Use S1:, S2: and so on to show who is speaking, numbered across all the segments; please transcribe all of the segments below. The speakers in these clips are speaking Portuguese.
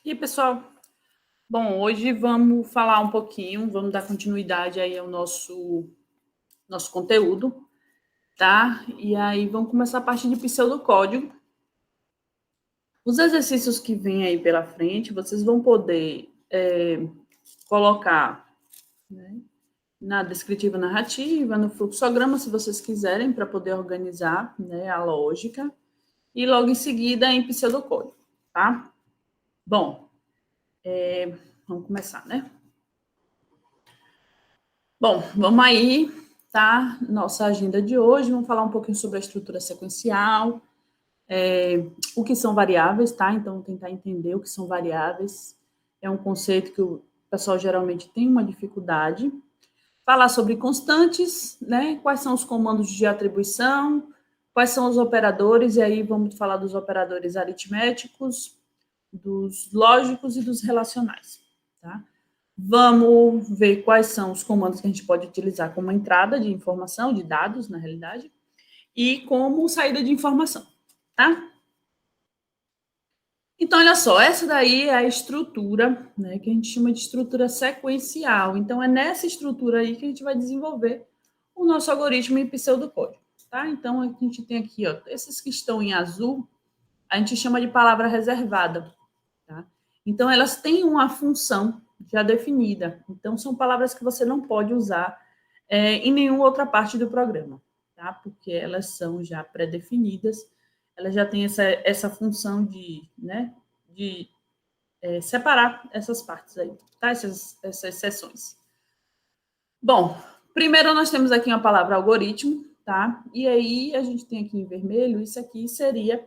S1: E aí, pessoal? Bom, hoje vamos falar um pouquinho, vamos dar continuidade aí ao nosso conteúdo, tá? E aí vamos começar a partir de pseudocódigo. Os exercícios que vêm aí pela frente, vocês vão poder colocar, né, na descritiva narrativa, no fluxograma, se vocês quiserem, para poder organizar, né, a lógica, e logo em seguida em pseudocódigo, tá? Bom, vamos começar, né? Bom, vamos aí, tá? Nossa agenda de hoje, vamos falar um pouquinho sobre a estrutura sequencial, o que são variáveis, tá? Então, tentar entender o que são variáveis. É um conceito que o pessoal geralmente tem uma dificuldade. Falar sobre constantes, né? Quais são os comandos de atribuição, quais são os operadores, e aí vamos falar dos operadores aritméticos, dos lógicos e dos relacionais, tá? Vamos ver quais são os comandos que a gente pode utilizar como entrada de informação, de dados, na realidade, e como saída de informação, tá? Então, olha só, essa daí é a estrutura, né, que a gente chama de estrutura sequencial. Então, é nessa estrutura aí que a gente vai desenvolver o nosso algoritmo em pseudocódigo, tá? Então, a gente tem aqui, ó, esses que estão em azul, a gente chama de palavra reservada, tá? Então, elas têm uma função já definida. Então, são palavras que você não pode usar em nenhuma outra parte do programa, tá? Porque elas são já pré-definidas, elas já têm essa função de, né, de separar essas partes aí, tá? Essas seções. Bom, primeiro nós temos aqui uma palavra algoritmo, tá? E aí a gente tem aqui em vermelho, isso aqui seria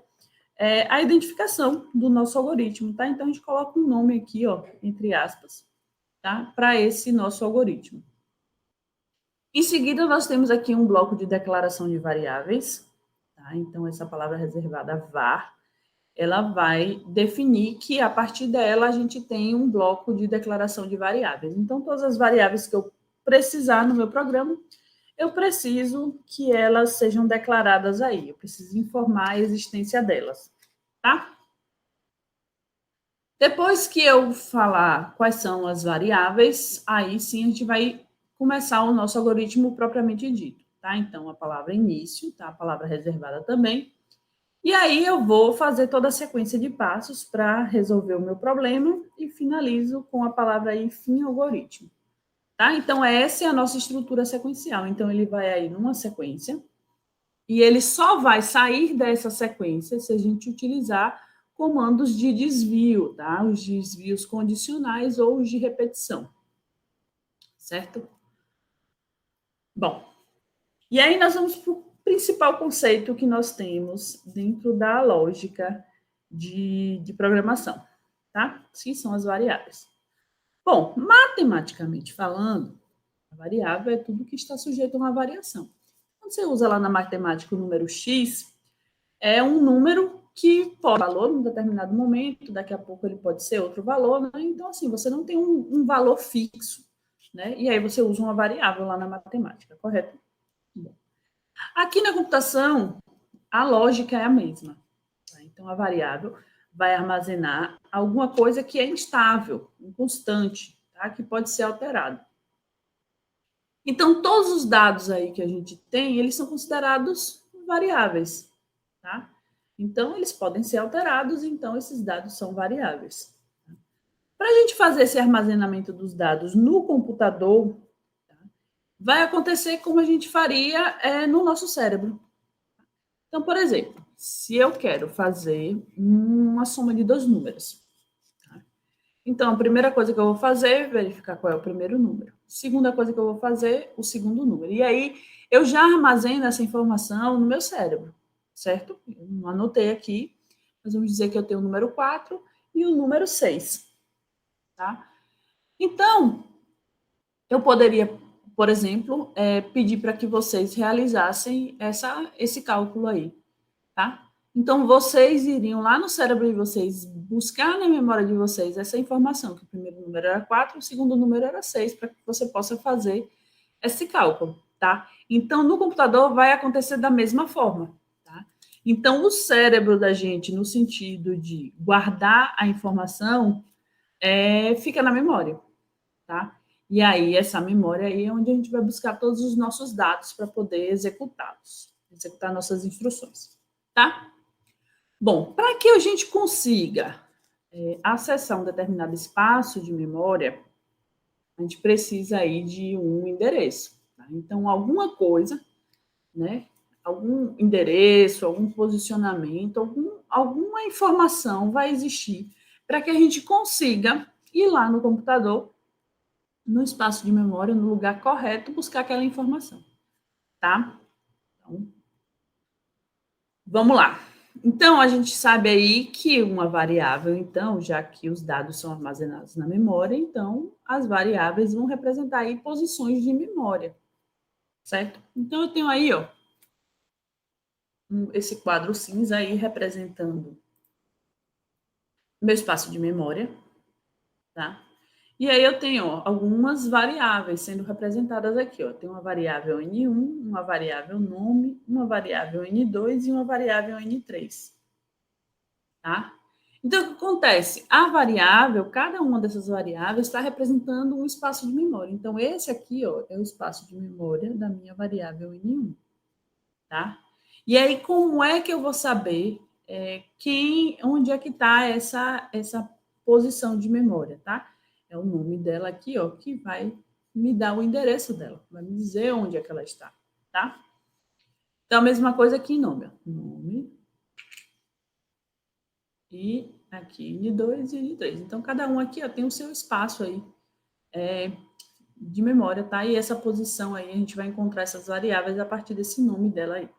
S1: a identificação do nosso algoritmo, tá? Então, a gente coloca um nome aqui, ó, entre aspas, tá? Para esse nosso algoritmo. Em seguida, nós temos aqui um bloco de declaração de variáveis, tá? Então, essa palavra reservada var, ela vai definir que, a partir dela, a gente tem um bloco de declaração de variáveis. Então, todas as variáveis que eu precisar no meu programa, eu preciso que elas sejam declaradas aí. Eu preciso informar a existência delas, tá? Depois que eu falar quais são as variáveis, aí sim a gente vai começar o nosso algoritmo propriamente dito, tá? Então, a palavra início, tá? A palavra reservada também. E aí eu vou fazer toda a sequência de passos para resolver o meu problema e finalizo com a palavra aí fim algoritmo, tá? Então, essa é a nossa estrutura sequencial. Então, ele vai aí numa sequência e ele só vai sair dessa sequência se a gente utilizar comandos de desvio, tá? Os desvios condicionais ou os de repetição, certo? Bom, e aí nós vamos para o principal conceito que nós temos dentro da lógica de programação, tá? Que são as variáveis. Bom, matematicamente falando, a variável é tudo que está sujeito a uma variação. Quando você usa lá na matemática o número x, é um número que pode ser valor em um determinado momento, daqui a pouco ele pode ser outro valor, né? Então, assim, você não tem um valor fixo, né? E aí você usa uma variável lá na matemática, correto? Bom. Aqui na computação, a lógica é a mesma. Tá? Então, a variável vai armazenar alguma coisa que é instável, inconstante, tá? Que pode ser alterado. Então, todos os dados aí que a gente tem, eles são considerados variáveis, tá? Então, eles podem ser alterados, então esses dados são variáveis. Para a gente fazer esse armazenamento dos dados no computador, tá? Vai acontecer como a gente faria no nosso cérebro. Então, por exemplo, se eu quero fazer uma soma de dois números, tá? Então, a primeira coisa que eu vou fazer é verificar qual é o primeiro número. Segunda coisa que eu vou fazer, o segundo número. E aí, eu já armazeno essa informação no meu cérebro, certo? Eu não anotei aqui, mas vamos dizer que eu tenho o número 4 e o número 6, tá? Então, eu poderia, por exemplo, pedir para que vocês realizassem esse cálculo aí, tá? Então, vocês iriam lá no cérebro de vocês, buscar na memória de vocês essa informação, que o primeiro número era 4, o segundo número era 6, para que você possa fazer esse cálculo, tá? Então, no computador vai acontecer da mesma forma, tá? Então, o cérebro da gente, no sentido de guardar a informação, fica na memória, tá? E aí, essa memória aí é onde a gente vai buscar todos os nossos dados para poder executá-los, executar nossas instruções, tá? Bom, para que a gente consiga acessar um determinado espaço de memória, a gente precisa aí de um endereço, tá? Então, alguma coisa, né? Algum endereço, algum posicionamento, alguma informação vai existir para que a gente consiga ir lá no computador, no espaço de memória, no lugar correto, buscar aquela informação, tá? Então, vamos lá. Então, a gente sabe aí que uma variável, então, já que os dados são armazenados na memória, então, as variáveis vão representar aí posições de memória, certo? Então, eu tenho aí, ó, esse quadro cinza aí representando meu espaço de memória, tá? E aí eu tenho ó, algumas variáveis sendo representadas aqui, ó. Tem uma variável N1, uma variável nome, uma variável N2 e uma variável N3, tá? Então, o que acontece? A variável, cada uma dessas variáveis está representando um espaço de memória. Então, esse aqui, ó, é o espaço de memória da minha variável N1, tá? E aí, como é que eu vou saber onde é que está essa posição de memória, tá? É o nome dela aqui, ó, que vai me dar o endereço dela, vai me dizer onde é que ela está, tá? Então, a mesma coisa aqui em nome, ó. Nome e aqui N2 e N3. Então, cada um aqui ó, tem o seu espaço aí de memória, tá? E essa posição aí, a gente vai encontrar essas variáveis a partir desse nome dela aí.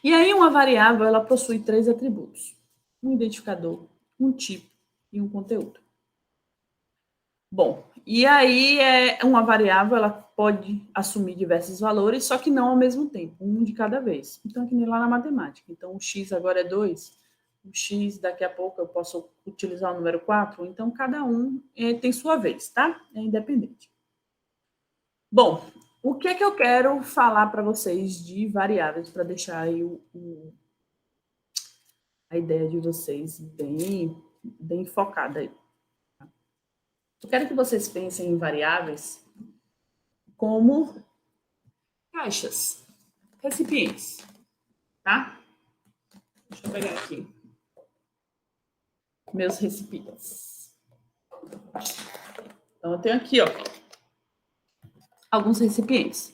S1: E aí, uma variável, ela possui 3 atributos: um identificador, um tipo e um conteúdo. Bom, e aí, uma variável, ela pode assumir diversos valores, só que não ao mesmo tempo, um de cada vez. Então, é que nem lá na matemática. Então, o x agora é 2, o x daqui a pouco eu posso utilizar o número 4, então cada um tem sua vez, tá? É independente. Bom, o que é que eu quero falar para vocês de variáveis, para deixar aí a ideia de vocês bem focada aí. Eu quero que vocês pensem em variáveis como caixas, recipientes, tá? Deixa eu pegar aqui meus recipientes. Então, eu tenho aqui, ó, alguns recipientes.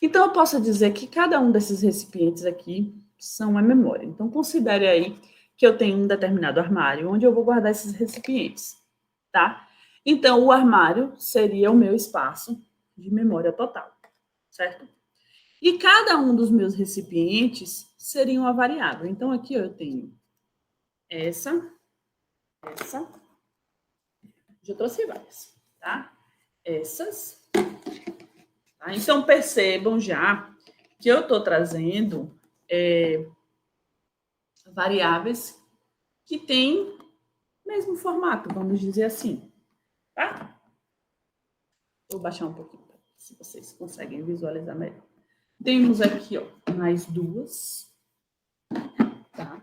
S1: Então, eu posso dizer que cada um desses recipientes aqui são a memória. Então, considere aí que eu tenho um determinado armário onde eu vou guardar esses recipientes, tá? Então, o armário seria o meu espaço de memória total, certo? E cada um dos meus recipientes seria uma variável. Então, aqui eu tenho essa. Já trouxe várias, tá? Essas. Tá? Então, percebam já que eu estou trazendo variáveis que têm mesmo formato, vamos dizer assim, tá? Vou baixar um pouquinho, se vocês conseguem visualizar melhor. Temos aqui, ó, mais duas, tá?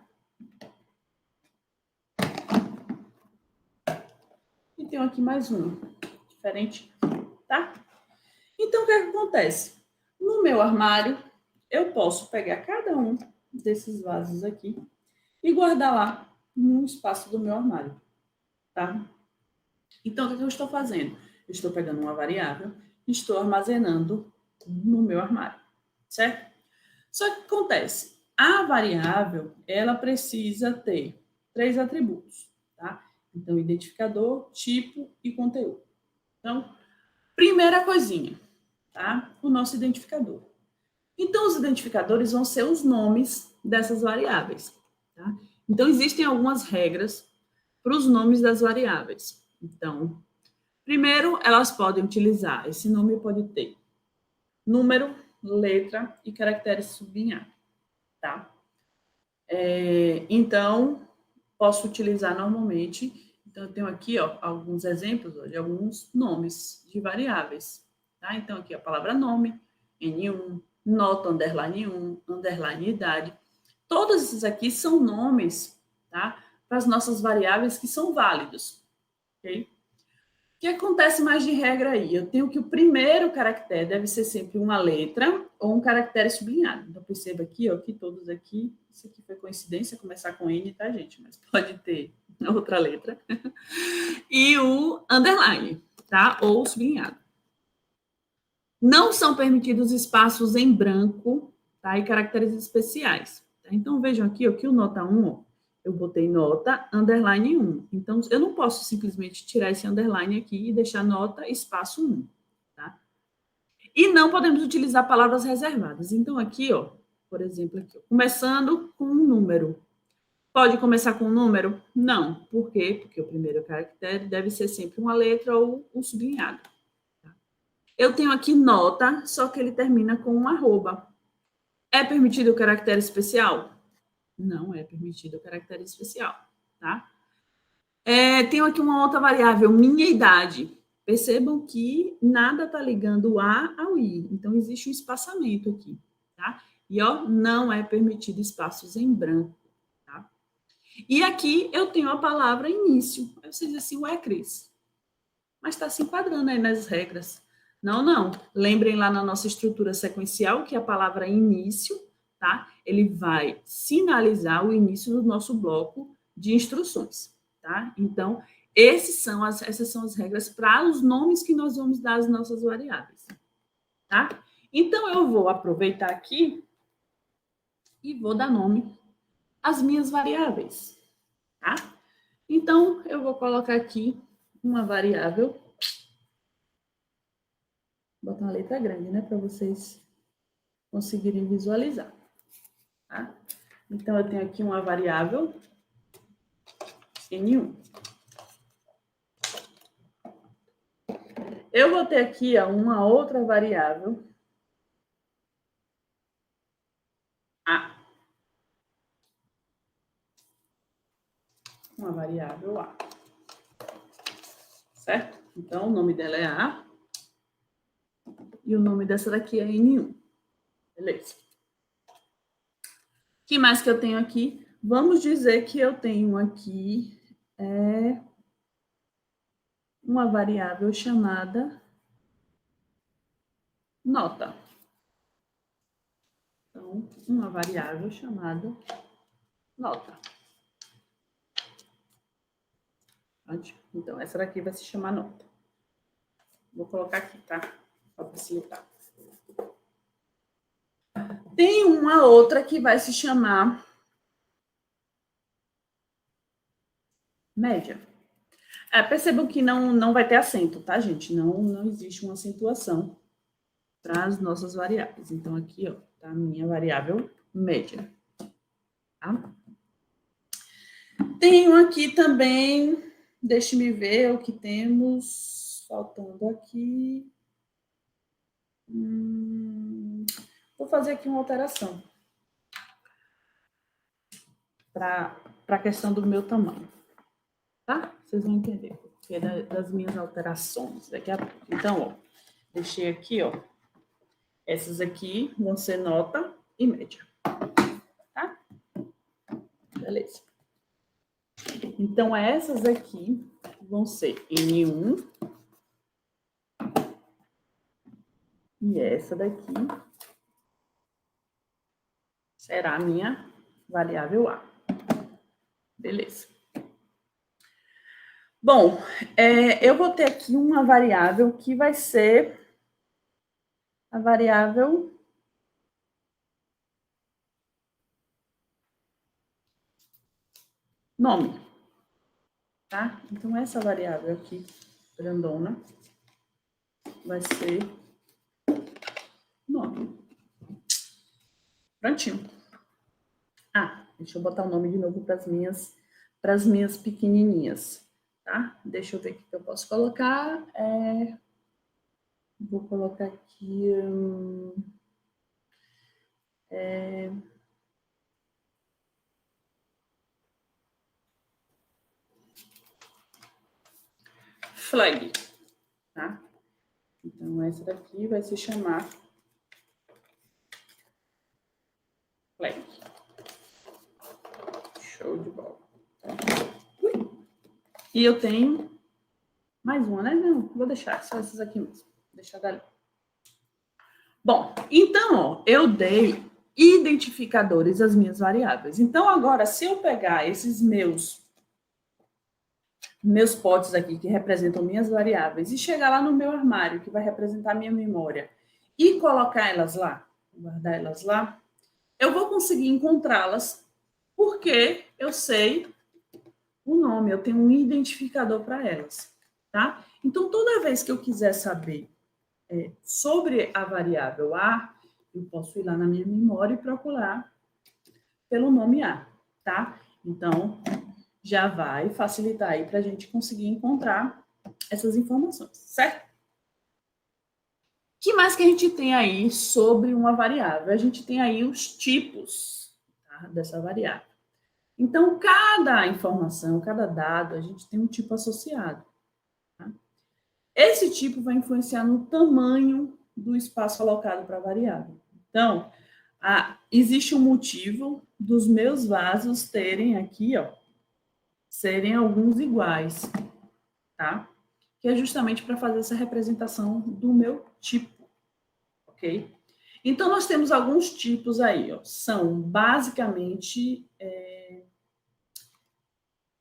S1: E tenho aqui mais uma, diferente, tá? Então, o que acontece? No meu armário, eu posso pegar cada um desses vasos aqui e guardar lá no espaço do meu armário, tá? Então, o que eu estou fazendo? Eu estou pegando uma variável e estou armazenando no meu armário, certo? Só que acontece, a variável, ela precisa ter 3 atributos, tá? Então, identificador, tipo e conteúdo. Então, primeira coisinha, tá? O nosso identificador. Então, os identificadores vão ser os nomes dessas variáveis, tá? Então, existem algumas regras para os nomes das variáveis. Então, primeiro, elas podem utilizar, esse nome pode ter número, letra e caractere sublinhado, tá? Então, posso utilizar normalmente, então eu tenho aqui ó, alguns exemplos ó, de alguns nomes de variáveis, tá? Então, aqui a palavra nome, N1, nota underline 1, underline idade. Todos esses aqui são nomes, tá? Para as nossas variáveis que são válidos, ok? O que acontece mais de regra aí? Eu tenho que o primeiro caractere deve ser sempre uma letra ou um caractere sublinhado. Então, perceba aqui, ó, que todos aqui, isso aqui foi coincidência, começar com N, tá, gente? Mas pode ter outra letra. E o underline, tá? Ou sublinhado. Não são permitidos espaços em branco, tá? E caracteres especiais. Tá? Então, vejam aqui, ó, que o nota 1, ó, eu botei nota, underline 1. Então, eu não posso simplesmente tirar esse underline aqui e deixar nota, espaço 1. Tá? E não podemos utilizar palavras reservadas. Então, aqui, ó, por exemplo, aqui, ó, começando com um número. Pode começar com um número? Não. Por quê? Porque o primeiro caractere deve ser sempre uma letra ou um sublinhado. Tá? Eu tenho aqui nota, só que ele termina com um arroba. É permitido o caractere especial? Não é permitido o caractere especial, tá? Tenho aqui uma outra variável, minha idade. Percebam que nada está ligando o A ao I, então existe um espaçamento aqui, tá? E, ó, não é permitido espaços em branco, tá? E aqui eu tenho a palavra início. Aí você diz assim, ué, Cris, mas está se enquadrando aí nas regras. Não, não. Lembrem lá na nossa estrutura sequencial que a palavra início, tá? Ele vai sinalizar o início do nosso bloco de instruções, tá? Então, essas são as regras para os nomes que nós vamos dar às nossas variáveis, tá? Então, eu vou aproveitar aqui e vou dar nome às minhas variáveis, tá? Então, eu vou colocar aqui uma variável. Vou botar uma letra grande, né, para vocês conseguirem visualizar, tá? Então, eu tenho aqui uma variável N1. Eu vou ter aqui ó, uma outra variável A. Uma variável A. Certo? Então, o nome dela é A. E o nome dessa daqui é N1. Beleza. O que mais que eu tenho aqui? Vamos dizer que eu tenho aqui uma variável chamada nota. Então, uma variável chamada nota. Então, essa daqui vai se chamar nota. Vou colocar aqui, tá? Para facilitar. Tem uma outra que vai se chamar média. Percebam que não vai ter acento, tá, gente? Não existe uma acentuação para as nossas variáveis. Então, aqui, ó, tá a minha variável média. Tá? Tenho aqui também, deixe-me ver o que temos faltando aqui. Vou fazer aqui uma alteração para a questão do meu tamanho. Tá? Vocês vão entender porque é das minhas alterações daqui a pouco. Então, ó, deixei aqui, ó. Essas aqui vão ser nota e média. Tá? Beleza. Então, essas aqui vão ser N1 e essa daqui será a minha variável A. Beleza. Bom, eu vou ter aqui uma variável que vai ser a variável nome. Tá? Então, essa variável aqui, grandona, vai ser nome. Prontinho. Deixa eu botar o nome de novo para as minhas pequenininhas, tá? Deixa eu ver o que eu posso colocar. Vou colocar aqui... flag, tá? Então, essa daqui vai se chamar Show de bola. E eu tenho mais uma, né? Não, vou deixar só essas aqui mesmo. Deixar dali. Bom, então, ó, eu dei identificadores às minhas variáveis. Então, agora, se eu pegar esses meus potes aqui, que representam minhas variáveis, e chegar lá no meu armário, que vai representar minha memória, e colocar elas lá, guardar elas lá, eu vou conseguir encontrá-las, porque eu sei o nome, eu tenho um identificador para elas, tá? Então, toda vez que eu quiser saber sobre a variável A, eu posso ir lá na minha memória e procurar pelo nome A, tá? Então, já vai facilitar aí para a gente conseguir encontrar essas informações, certo? O que mais que a gente tem aí sobre uma variável? A gente tem aí os tipos, tá, dessa variável. Então, cada informação, cada dado, a gente tem um tipo associado. Tá? Esse tipo vai influenciar no tamanho do espaço alocado para a variável. Então, existe um motivo dos meus vasos terem aqui, ó, serem alguns iguais, tá? Que é justamente para fazer essa representação do meu tipo, ok? Então, nós temos alguns tipos aí, ó. São basicamente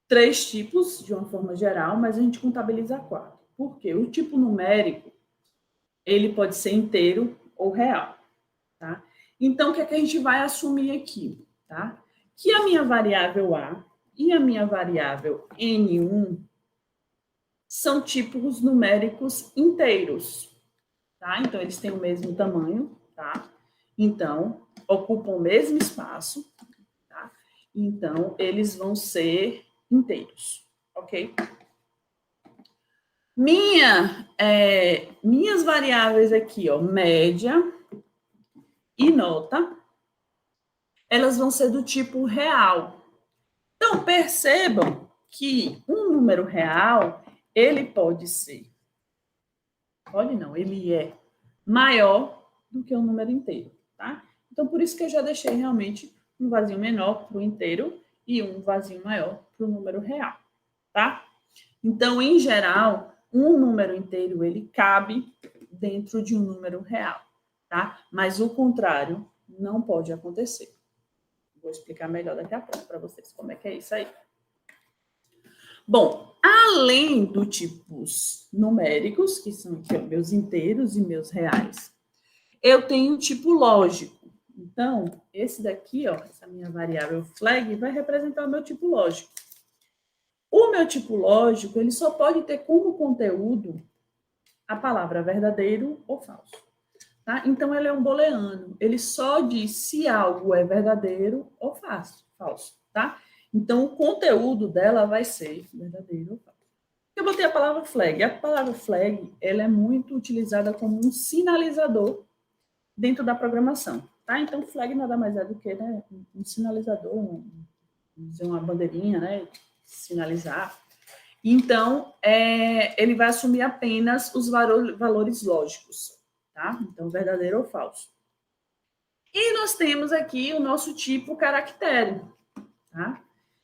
S1: 3 tipos, de uma forma geral, mas a gente contabiliza 4. Por quê? O tipo numérico, ele pode ser inteiro ou real, tá? Então, o que é que a gente vai assumir aqui, tá? Que a minha variável A e a minha variável N1 são tipos numéricos inteiros, tá? Então, eles têm o mesmo tamanho, tá? Então, ocupam o mesmo espaço, tá? Então, eles vão ser inteiros, ok? Minhas variáveis aqui, ó, média e nota, elas vão ser do tipo real. Então, percebam que um número real, ele pode ser, pode não, ele é maior do que um número inteiro, tá? Então, por isso que eu já deixei realmente um vazio menor para o inteiro e um vazio maior para o número real, tá? Então, em geral, um número inteiro, ele cabe dentro de um número real, tá? Mas o contrário não pode acontecer. Vou explicar melhor daqui a pouco para vocês como é que é isso aí. Bom, além dos tipos numéricos, que são aqui, ó, meus inteiros e meus reais, eu tenho um tipo lógico. Então, esse daqui, ó, essa minha variável flag, vai representar o meu tipo lógico. O meu tipo lógico, ele só pode ter como conteúdo a palavra verdadeiro ou falso. Tá? Então, ele é um booleano. Ele só diz se algo é verdadeiro ou falso. Tá? Então, o conteúdo dela vai ser verdadeiro ou falso. Eu botei a palavra flag. A palavra flag, ela é muito utilizada como um sinalizador dentro da programação. Tá? Então, flag nada mais é do que, né, um sinalizador, uma bandeirinha, né, sinalizar. Então, ele vai assumir apenas os valores lógicos, tá? Então, verdadeiro ou falso. E nós temos aqui o nosso tipo caractere, tá?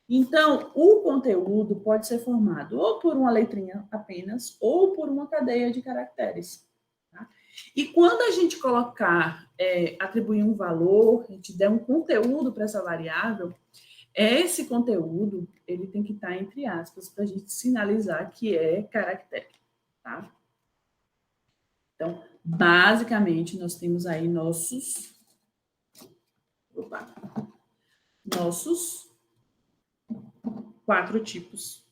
S1: Então, o conteúdo pode ser formado ou por uma letrinha apenas, ou por uma cadeia de caracteres. Tá? E quando a gente colocar, atribuir um valor, a gente der um conteúdo para essa variável, esse conteúdo, ele tem que estar entre aspas, para a gente sinalizar que é caractere, tá? Então, basicamente, nós temos aí nossos 4 tipos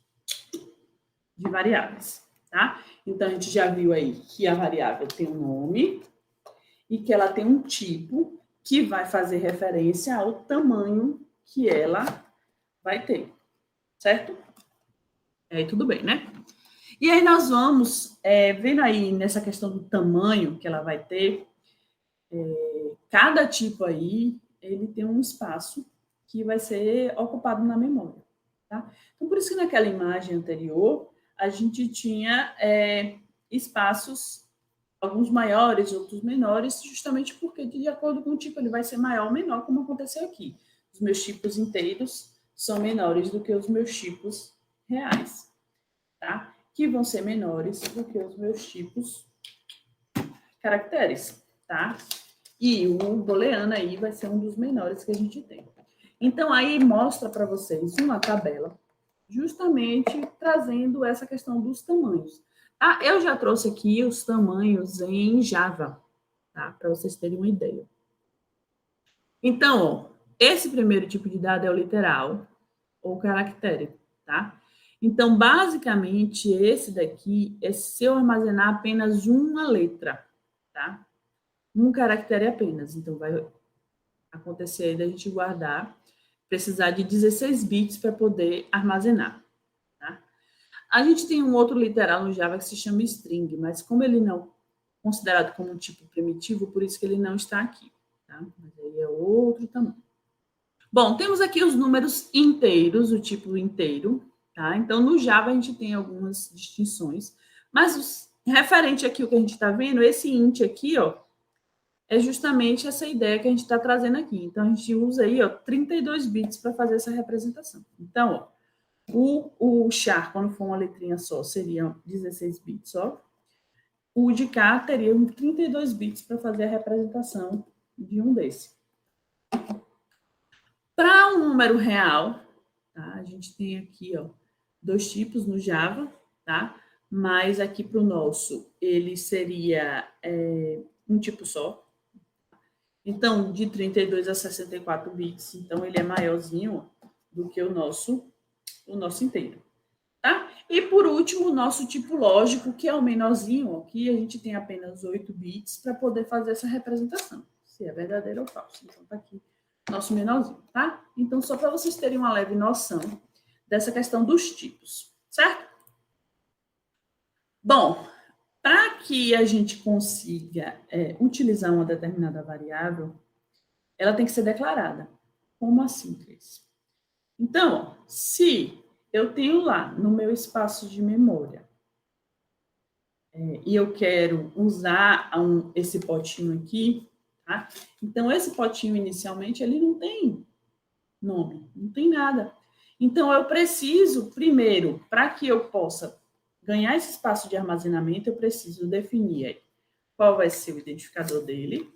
S1: de variáveis, tá? Então, a gente já viu aí que a variável tem um nome e que ela tem um tipo que vai fazer referência ao tamanho que ela vai ter, certo? Aí tudo bem, né? E aí nós vamos, vendo aí nessa questão do tamanho que ela vai ter, cada tipo aí, ele tem um espaço que vai ser ocupado na memória, tá? Então, por isso que naquela imagem anterior, a gente tinha espaços, alguns maiores, outros menores, justamente porque, de acordo com o tipo, ele vai ser maior ou menor, como aconteceu aqui. Os meus tipos inteiros são menores do que os meus tipos reais, tá? Que vão ser menores do que os meus tipos caracteres, tá? E o booleano aí vai ser um dos menores que a gente tem. Então, aí mostra para vocês uma tabela, justamente trazendo essa questão dos tamanhos. Ah, eu já trouxe aqui os tamanhos em Java, tá? Para vocês terem uma ideia. Então, ó, esse primeiro tipo de dado é o literal ou caractere, tá? Então, basicamente, esse daqui é se eu armazenar apenas uma letra, tá? Um caractere apenas. Então, vai acontecer aí da gente guardar, precisar de 16 bits para poder armazenar, tá? A gente tem um outro literal no Java que se chama string, mas como ele não é considerado como um tipo primitivo, por isso que ele não está aqui, tá? Mas aí é outro tamanho. Bom, temos aqui os números inteiros, o tipo inteiro, tá? Então, no Java a gente tem algumas distinções, mas referente aqui o que a gente está vendo, esse int aqui, ó, é justamente essa ideia que a gente está trazendo aqui. Então, a gente usa aí, ó, 32 bits para fazer essa representação. Então, ó, o char, quando for uma letrinha só, seria 16 bits só. O de cá teria 32 bits para fazer a representação de um desse. Para um número real, tá? A gente tem aqui, ó, dois tipos no Java, tá? Mas aqui para o nosso, ele seria um tipo só. Então, de 32 a 64 bits, então ele é maiorzinho do que o nosso inteiro, tá? E por último, o nosso tipo lógico, que é o menorzinho, aqui a gente tem apenas 8 bits para poder fazer essa representação, se é verdadeiro ou falso. Então, tá aqui nosso menorzinho, tá? Então, só para vocês terem uma leve noção dessa questão dos tipos, certo? Bom, para que a gente consiga utilizar uma determinada variável, ela tem que ser declarada. Como assim, Cris? Então, se eu tenho lá no meu espaço de memória e eu quero usar esse potinho aqui, tá? Então, esse potinho inicialmente ele não tem nome, não tem nada. Então, eu preciso, primeiro, para que eu possa ganhar esse espaço de armazenamento, eu preciso definir aí qual vai ser o identificador dele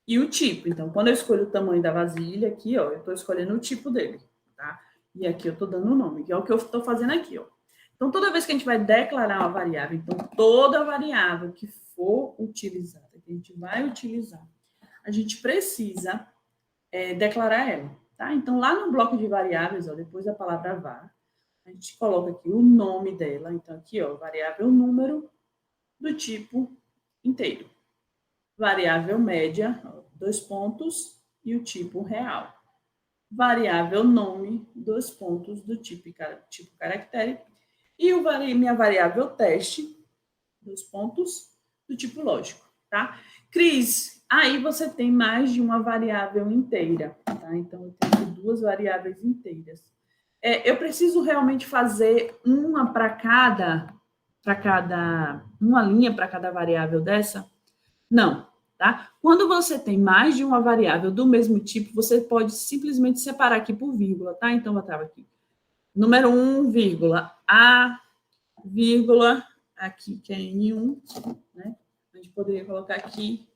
S1: e o tipo. Então, quando eu escolho o tamanho da vasilha aqui, ó, eu estou escolhendo o tipo dele, tá? E aqui eu estou dando o nome, que é o que eu estou fazendo aqui, ó. Então, toda vez que a gente vai declarar uma variável, então, toda variável que for utilizada, que a gente vai utilizar, a gente precisa declarar ela, tá? Então, lá no bloco de variáveis, ó, depois da palavra var, a gente coloca aqui o nome dela. Então, aqui, ó, variável número do tipo inteiro. Variável média, ó, 2 pontos, e o tipo real. Variável nome, 2 pontos, do tipo caractere. E minha variável teste, 2 pontos, do tipo lógico, tá? Cris, aí você tem mais de uma variável inteira, tá? Então, eu tenho 2 variáveis inteiras. Eu preciso realmente fazer uma para cada, uma linha para cada variável dessa? Não, tá? Quando você tem mais de uma variável do mesmo tipo, você pode simplesmente separar aqui por vírgula, tá? Então, eu estava aqui. Número 1, vírgula, A, vírgula, aqui, que é N1, né? A gente poderia colocar aqui,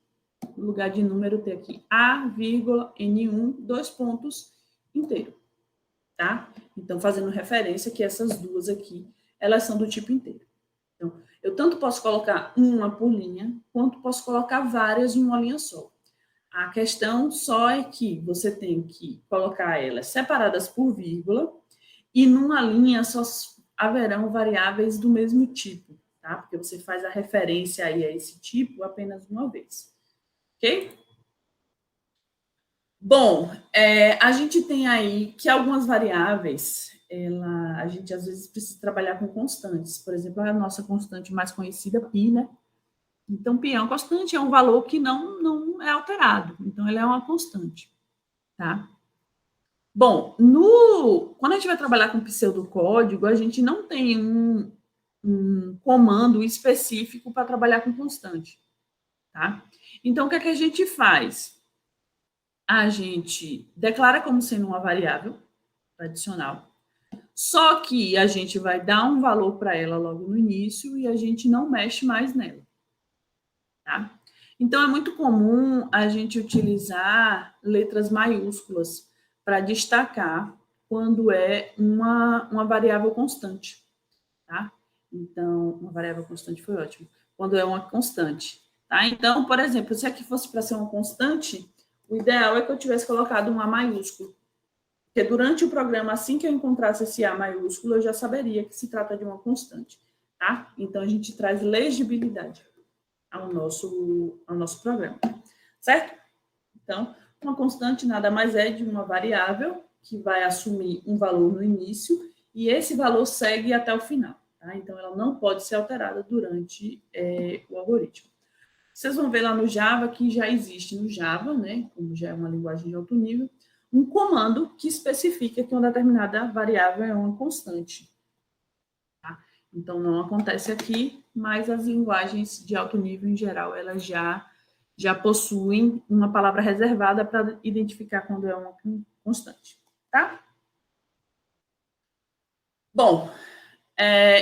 S1: no lugar de número, ter aqui A, vírgula, N1, 2 pontos, inteiro, tá? Então, fazendo referência que essas duas aqui, elas são do tipo inteiro. Então, eu tanto posso colocar uma por linha, quanto posso colocar várias em uma linha só. A questão só é que você tem que colocar elas separadas por vírgula e numa linha só haverão variáveis do mesmo tipo, tá? Porque você faz a referência aí a esse tipo apenas uma vez, ok? Bom, a gente tem aí que algumas variáveis, a gente às vezes precisa trabalhar com constantes. Por exemplo, a nossa constante mais conhecida, π, né? Então, π é uma constante, é um valor que não é alterado. Então, ele é uma constante, tá? Bom, quando a gente vai trabalhar com pseudocódigo, a gente não tem um comando específico para trabalhar com constante, tá? Então, o que é que a gente faz? A gente declara como sendo uma variável, tradicional. Só que a gente vai dar um valor para ela logo no início e a gente não mexe mais nela. Tá? Então, é muito comum a gente utilizar letras maiúsculas para destacar quando é uma variável constante. Tá? Então, uma variável constante foi ótimo. Quando é uma constante. Tá? Então, por exemplo, se aqui fosse para ser uma constante, o ideal é que eu tivesse colocado um A maiúsculo. Porque durante o programa, assim que eu encontrasse esse A maiúsculo, eu já saberia que se trata de uma constante. Tá? Então, a gente traz legibilidade ao nosso programa. Certo? Então, uma constante nada mais é de uma variável que vai assumir um valor no início e esse valor segue até o final. Tá? Então, ela não pode ser alterada durante o algoritmo. Vocês vão ver lá no Java que já existe no Java, né, como já é uma linguagem de alto nível, um comando que especifica que uma determinada variável é uma constante. Tá? Então, não acontece aqui, mas as linguagens de alto nível, em geral, elas já possuem uma palavra reservada para identificar quando é uma constante. Tá? Bom,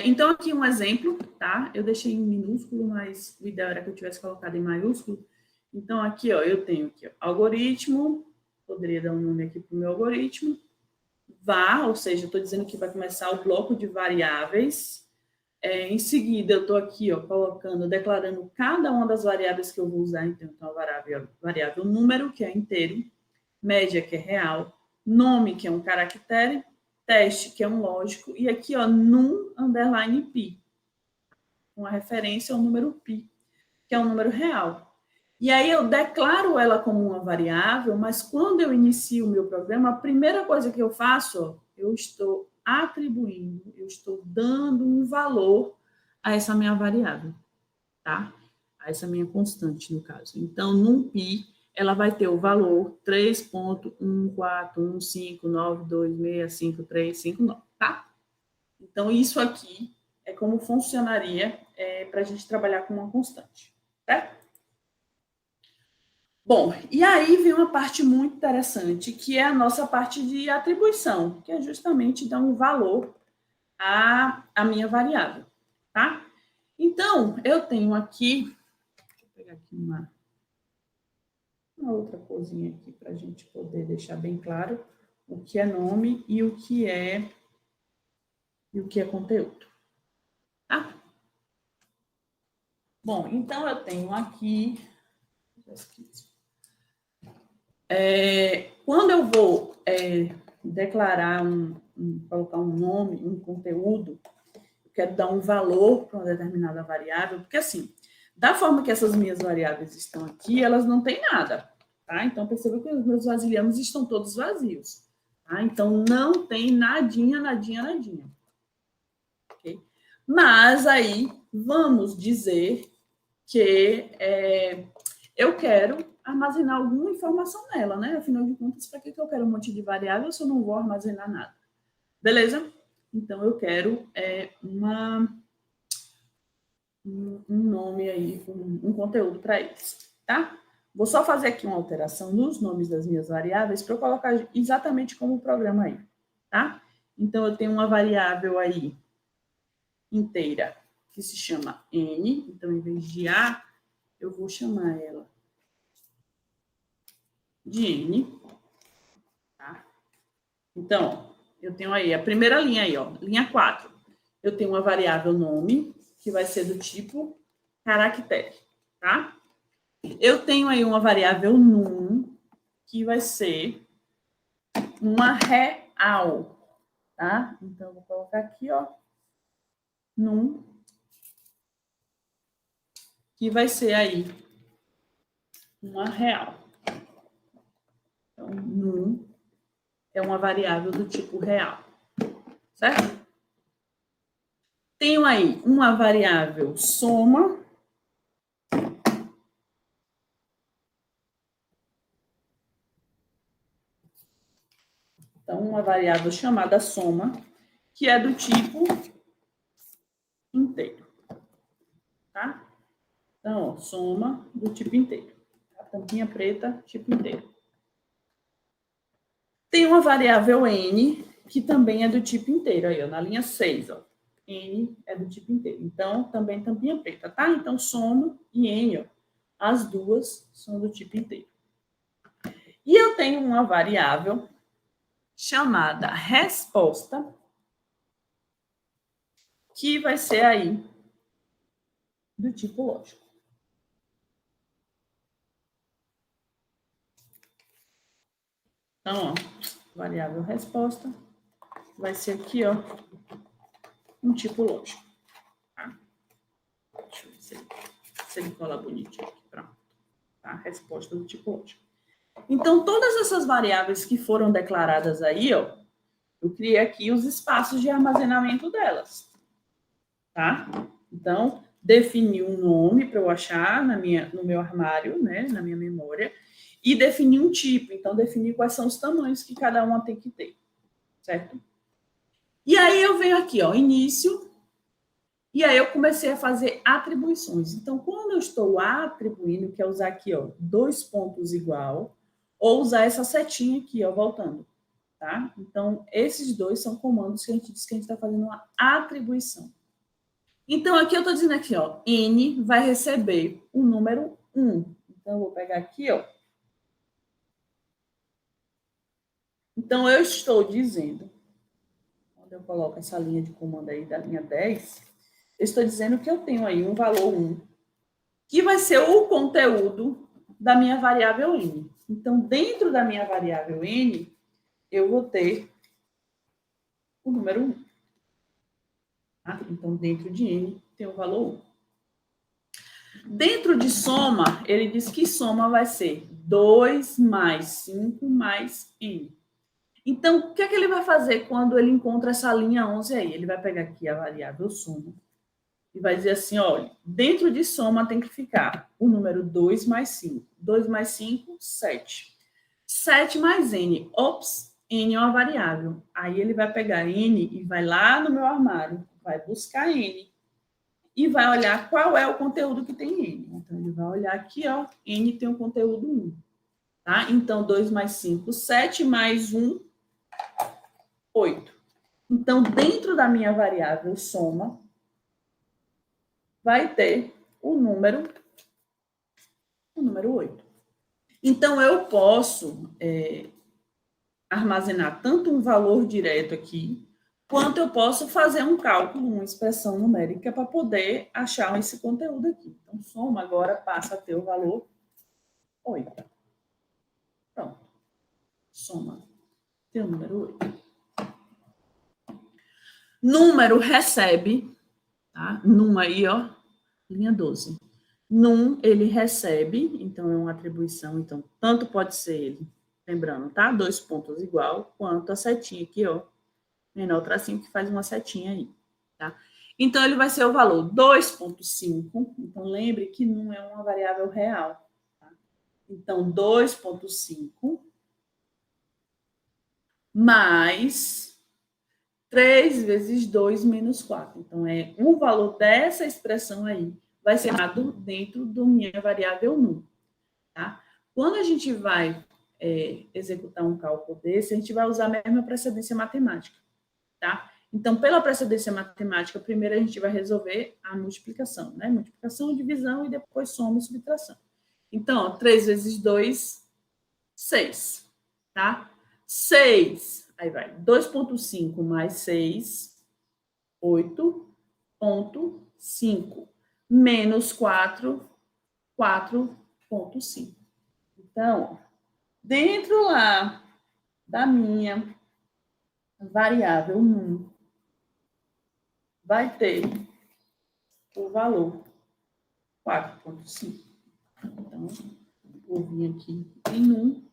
S1: então aqui um exemplo, tá? Eu deixei em minúsculo, mas o ideal era que eu tivesse colocado em maiúsculo. Então, aqui, ó, eu tenho aqui, ó, algoritmo, poderia dar um nome aqui para o meu algoritmo, var, ou seja, eu estou dizendo que vai começar o bloco de variáveis. Em seguida, eu estou aqui, ó, declarando cada uma das variáveis que eu vou usar. Então, a variável número, que é inteiro, média, que é real, nome, que é um caractere, teste, que é um lógico, e aqui, ó, num underline pi, uma referência ao número pi, que é um número real. E aí eu declaro ela como uma variável, mas quando eu inicio o meu programa, a primeira coisa que eu faço, ó, eu estou atribuindo, eu estou dando um valor a essa minha variável, tá? A essa minha constante, no caso. Então, num pi, ela vai ter o valor 3.14159265359, tá? Então, isso aqui é como funcionaria para a gente trabalhar com uma constante, certo? Bom, e aí vem uma parte muito interessante, que é a nossa parte de atribuição, que é justamente dar um valor à minha variável, tá? Então, eu tenho aqui, deixa eu pegar aqui uma outra coisinha aqui para a gente poder deixar bem claro o que é nome e o que é conteúdo, tá? Bom, então eu tenho aqui quando eu vou declarar colocar um nome, um conteúdo, eu quero dar um valor para uma determinada variável, porque assim, da forma que essas minhas variáveis estão aqui, elas não têm nada, tá? Então, perceba que os meus vasilhames estão todos vazios, tá? Então, não tem nadinha, nadinha, nadinha. Ok? Mas aí, vamos dizer que eu quero armazenar alguma informação nela, né? Afinal de contas, para que eu quero um monte de variável se eu não vou armazenar nada? Beleza? Então, eu quero um nome aí, um conteúdo para eles, tá? Vou só fazer aqui uma alteração nos nomes das minhas variáveis para eu colocar exatamente como o programa aí, tá? Então, eu tenho uma variável aí inteira que se chama N. Então, em vez de A, eu vou chamar ela de N. Tá? Então, eu tenho aí a primeira linha aí, ó, linha 4. Eu tenho uma variável nome, que vai ser do tipo caractere, tá? Eu tenho aí uma variável num, que vai ser uma real, tá? Então, eu vou colocar aqui, ó, num, que vai ser aí uma real. Então, num é uma variável do tipo real, certo? Tenho aí uma variável soma. Então, uma variável chamada soma, que é do tipo inteiro. Tá? Então, ó, soma do tipo inteiro. A tampinha preta, tipo inteiro. Tem uma variável n, que também é do tipo inteiro. Aí, ó, na linha 6, ó. N é do tipo inteiro. Então, também tampinha preta, tá? Então, soma e N, ó. As duas são do tipo inteiro. E eu tenho uma variável chamada resposta, que vai ser aí do tipo lógico. Então, ó, variável resposta vai ser aqui, ó, um tipo lógico. Tá? Deixa eu ver se ele cola bonitinho aqui. Pronto. Tá? Resposta do tipo lógico. Então, todas essas variáveis que foram declaradas aí, ó, eu criei aqui os espaços de armazenamento delas. Tá? Então, defini um nome para eu achar no meu armário, né, na minha memória, e defini um tipo. Então, defini quais são os tamanhos que cada uma tem que ter, certo? E aí eu venho aqui, ó, início, e aí eu comecei a fazer atribuições. Então, quando eu estou atribuindo, que é usar aqui, ó, 2 pontos igual, ou usar essa setinha aqui, ó, voltando, tá? Então, esses dois são comandos que a gente diz que a gente está fazendo uma atribuição. Então, aqui eu estou dizendo aqui, ó, N vai receber o número 1. Então, eu vou pegar aqui, ó. Então, eu estou dizendo, quando eu coloco essa linha de comando aí da linha 10, eu estou dizendo que eu tenho aí um valor 1, que vai ser o conteúdo da minha variável N. Então, dentro da minha variável N, eu vou ter o número 1. Tá? Então, dentro de N, tem o valor 1. Dentro de soma, ele diz que soma vai ser 2 mais 5 mais N. Então, o que é que ele vai fazer quando ele encontra essa linha 11 aí? Ele vai pegar aqui a variável soma e vai dizer assim, olha, dentro de soma tem que ficar o número 2 mais 5. 2 mais 5, 7. 7 mais N. Ops, N é uma variável. Aí ele vai pegar N e vai lá no meu armário, vai buscar N e vai olhar qual é o conteúdo que tem N. Então, ele vai olhar aqui, ó, N tem o conteúdo 1. Tá? Então, 2 mais 5, 7 mais 1, 8. Então, dentro da minha variável soma, vai ter o número 8. Então, eu posso armazenar tanto um valor direto aqui, quanto eu posso fazer um cálculo, uma expressão numérica, para poder achar esse conteúdo aqui. Então, soma agora passa a ter o valor 8. Pronto. Soma tem o número 8. Número recebe, tá? Num aí, ó, linha 12. Num, ele recebe, então é uma atribuição, então tanto pode ser ele, lembrando, tá? 2 pontos igual, quanto a setinha aqui, ó, menor tracinho que faz uma setinha aí, tá? Então, ele vai ser o valor 2,5. Então, lembre que num é uma variável real, tá? Então, 2,5 mais 3 vezes 2 menos 4. Então, o valor dessa expressão aí vai ser dentro da minha variável num, tá? Quando a gente vai executar um cálculo desse, a gente vai usar a mesma precedência matemática, tá? Então, pela precedência matemática, primeiro a gente vai resolver a multiplicação, né? Multiplicação, divisão e depois soma e subtração. Então, ó, 3 vezes 2, 6, tá? 6, aí vai, 2,5 mais 6, 8,5, menos 4, 4,5. Então, dentro lá da minha variável num, vai ter o valor 4,5. Então, vou vir aqui em num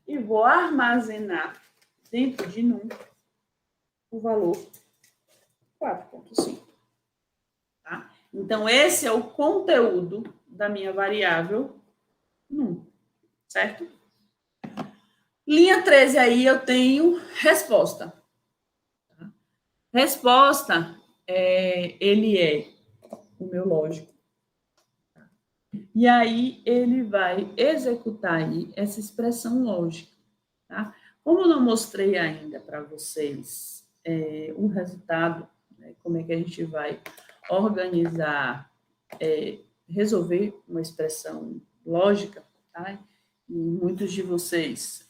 S1: e vou armazenar dentro de num o valor 4,5. Tá? Então, esse é o conteúdo da minha variável num, certo? Linha 13 aí eu tenho resposta. Tá? Resposta, ele é o meu lógico. E aí ele vai executar aí essa expressão lógica, tá? Como eu não mostrei ainda para vocês o resultado, né, como é que a gente vai organizar, resolver uma expressão lógica, tá? E muitos de vocês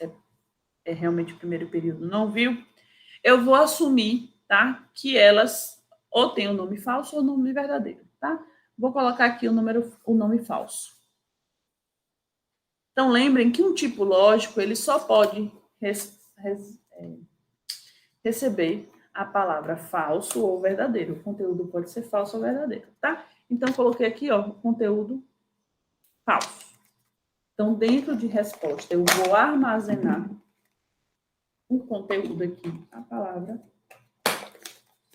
S1: realmente o primeiro período não viu, eu vou assumir, tá? Que elas ou têm o nome falso ou o nome verdadeiro, tá? Vou colocar aqui o nome falso. Então, lembrem que um tipo lógico, ele só pode receber a palavra falso ou verdadeiro. O conteúdo pode ser falso ou verdadeiro, tá? Então, coloquei aqui, ó, o conteúdo falso. Então, dentro de resposta, eu vou armazenar o conteúdo aqui, a palavra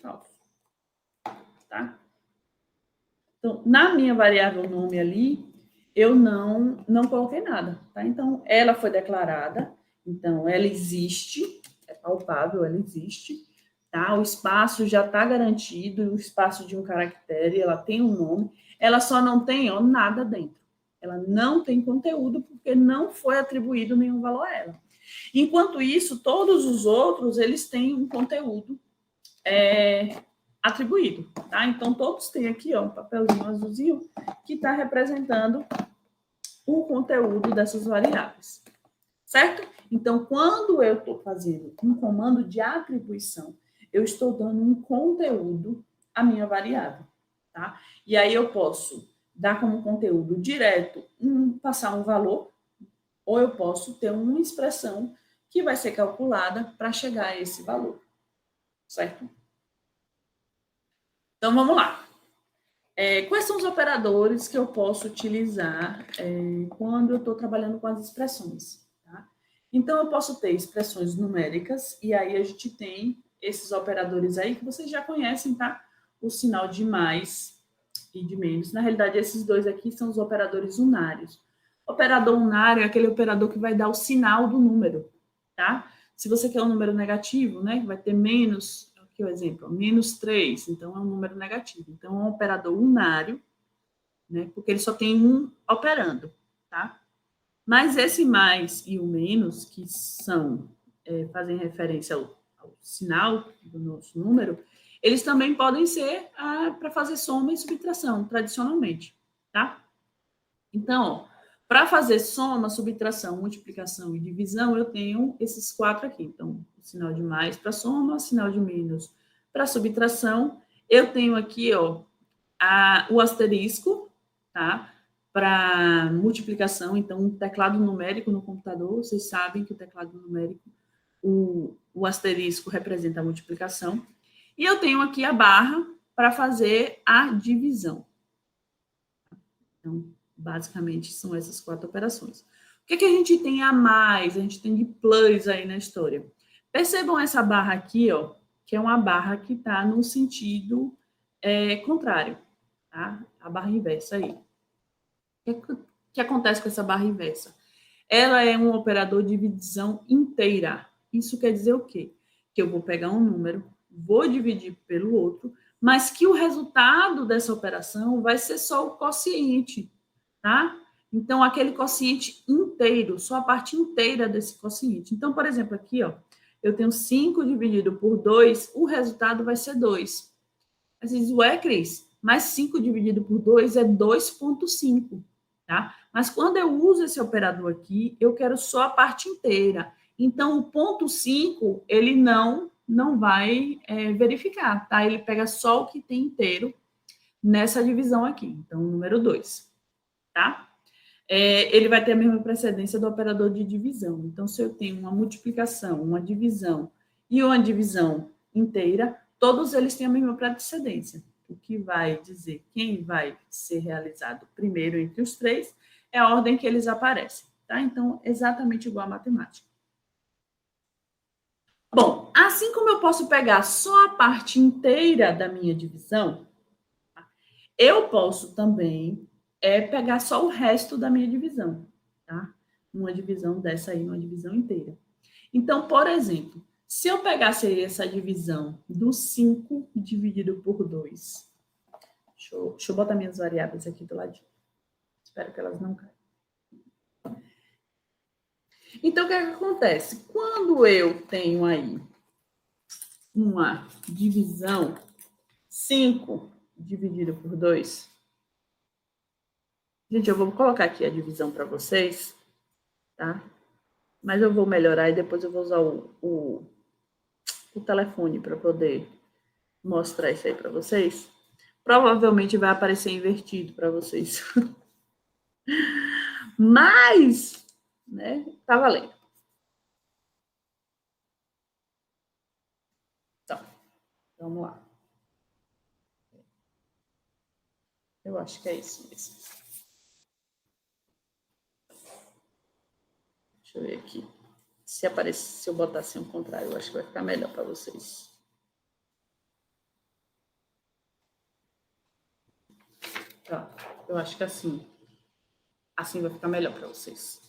S1: falso, tá? Então, na minha variável nome ali, eu não coloquei nada, tá? Então, ela foi declarada, então, ela existe, é palpável, ela existe, tá? O espaço já está garantido, o espaço de um caractere, ela tem um nome, ela só não tem, ó, nada dentro. Ela não tem conteúdo porque não foi atribuído nenhum valor a ela. Enquanto isso, todos os outros, eles têm um conteúdo atribuído, tá? Então, todos têm aqui, ó, um papelzinho azulzinho que está representando o conteúdo dessas variáveis, certo? Então, quando eu estou fazendo um comando de atribuição, eu estou dando um conteúdo à minha variável, tá? E aí eu posso dar como conteúdo direto, passar um valor, ou eu posso ter uma expressão que vai ser calculada para chegar a esse valor, certo? Então, vamos lá. Quais são os operadores que eu posso utilizar quando eu estou trabalhando com as expressões? Tá? Então, eu posso ter expressões numéricas, e aí a gente tem esses operadores aí que vocês já conhecem, tá? O sinal de mais e de menos. Na realidade, esses dois aqui são os operadores unários. Operador unário é aquele operador que vai dar o sinal do número, tá? Se você quer um número negativo, né, vai ter menos, aqui o exemplo, menos 3, então é um número negativo. Então, é um operador unário, né, porque ele só tem um operando, tá? Mas esse mais e o menos, que são, fazem referência ao sinal do nosso número, eles também podem ser para fazer soma e subtração, tradicionalmente, tá? Então, para fazer soma, subtração, multiplicação e divisão, eu tenho esses 4 aqui. Então, o sinal de mais para soma, sinal de menos para subtração. Eu tenho aqui, ó, o asterisco, tá? Para multiplicação, então, um teclado numérico no computador, vocês sabem que o teclado numérico, o asterisco representa a multiplicação. E eu tenho aqui a barra para fazer a divisão. Então, basicamente, são essas 4 operações. O que a gente tem a mais? A gente tem de plus aí na história. Percebam essa barra aqui, ó, que é uma barra que está no sentido contrário, tá? A barra inversa aí. O que acontece com essa barra inversa? Ela é um operador de divisão inteira. Isso quer dizer o quê? Que eu vou pegar um número, vou dividir pelo outro, mas que o resultado dessa operação vai ser só o quociente, tá? Então, aquele quociente inteiro, só a parte inteira desse quociente. Então, por exemplo, aqui, ó, eu tenho 5 dividido por 2, o resultado vai ser 2. Aí você diz, ué, Cris, mas 5 dividido por 2 é 2,5, tá? Mas quando eu uso esse operador aqui, eu quero só a parte inteira. Então, o ponto 5, ele não vai verificar, tá? Ele pega só o que tem inteiro nessa divisão aqui. Então, número 2, tá? Ele vai ter a mesma precedência do operador de divisão. Então, se eu tenho uma multiplicação, uma divisão e uma divisão inteira, todos eles têm a mesma precedência. O que vai dizer quem vai ser realizado primeiro entre os 3 é a ordem que eles aparecem, tá? Então, exatamente igual à matemática. Bom, assim como eu posso pegar só a parte inteira da minha divisão, eu posso também pegar só o resto da minha divisão, tá? Uma divisão dessa aí, uma divisão inteira. Então, por exemplo, se eu pegasse essa divisão do 5 dividido por 2, deixa eu botar minhas variáveis aqui do ladinho. Espero que elas não caiam. Então, o que é que acontece? Quando eu tenho aí uma divisão 5 dividido por 2, gente, eu vou colocar aqui a divisão para vocês, tá? Mas eu vou melhorar e depois eu vou usar o telefone para poder mostrar isso aí para vocês. Provavelmente vai aparecer invertido para vocês. Mas, né, tá valendo. Então, vamos lá. Eu acho que é isso mesmo. Deixa eu ver aqui. Se aparecer, se eu botar assim ao contrário, eu acho que vai ficar melhor para vocês. Tá. Eu acho que assim vai ficar melhor para vocês.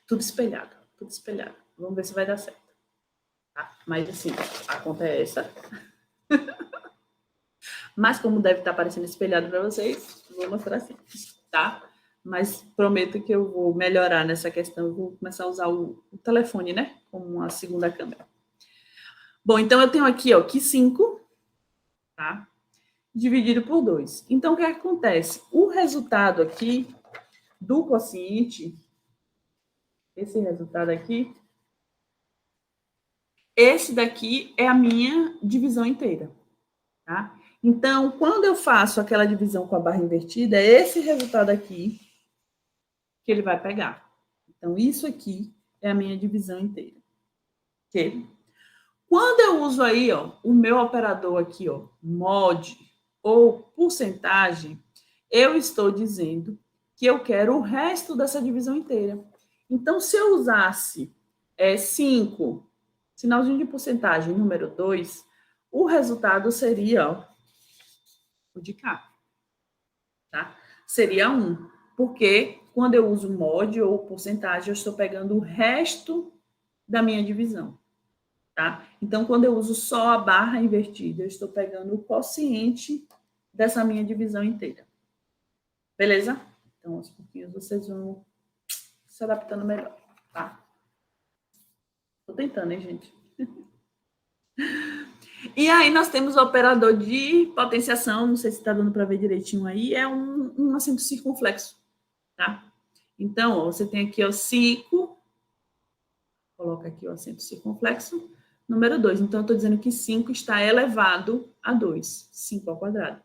S1: Tudo espelhado, tudo espelhado. Vamos ver se vai dar certo. Tá? Mas assim, a conta é essa. Mas como deve estar aparecendo espelhado para vocês, vou mostrar assim, tá? Mas prometo que eu vou melhorar nessa questão. Eu vou começar a usar o telefone, né? Como uma segunda câmera. Bom, então eu tenho aqui, ó, que 5, tá? Dividido por 2. Então, o que acontece? O resultado aqui do quociente, esse resultado aqui, esse daqui é a minha divisão inteira, tá? Então, quando eu faço aquela divisão com a barra invertida, é esse resultado aqui que ele vai pegar. Então, isso aqui é a minha divisão inteira. Ok? Quando eu uso aí, ó, o meu operador aqui, ó, mod ou porcentagem, eu estou dizendo que eu quero o resto dessa divisão inteira. Então, se eu usasse 5, sinalzinho de porcentagem, número 2, o resultado seria, ó, o de cá, tá? Seria 1, porque quando eu uso mod ou porcentagem, eu estou pegando o resto da minha divisão, tá? Então, quando eu uso só a barra invertida, eu estou pegando o quociente dessa minha divisão inteira. Beleza? Então, aos pouquinhos vocês vão se adaptando melhor, tá? Tô tentando, hein, gente? E aí nós temos o operador de potenciação, não sei se está dando para ver direitinho aí, é um acento circunflexo, tá? Então, ó, você tem aqui o 5, coloca aqui o acento circunflexo, número 2. Então, eu estou dizendo que 5 está elevado a 2, 5 ao quadrado,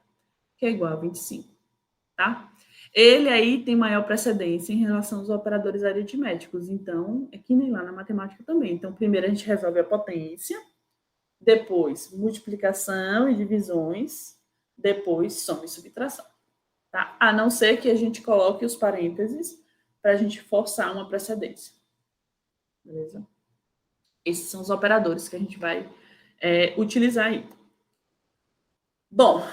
S1: que é igual a 25, tá? Ele aí tem maior precedência em relação aos operadores aritméticos, então, é que nem lá na matemática também. Então, primeiro a gente resolve a potência, depois multiplicação e divisões, depois soma e subtração, tá? A não ser que a gente coloque os parênteses para a gente forçar uma precedência, beleza? Esses são os operadores que a gente vai utilizar aí. Bom,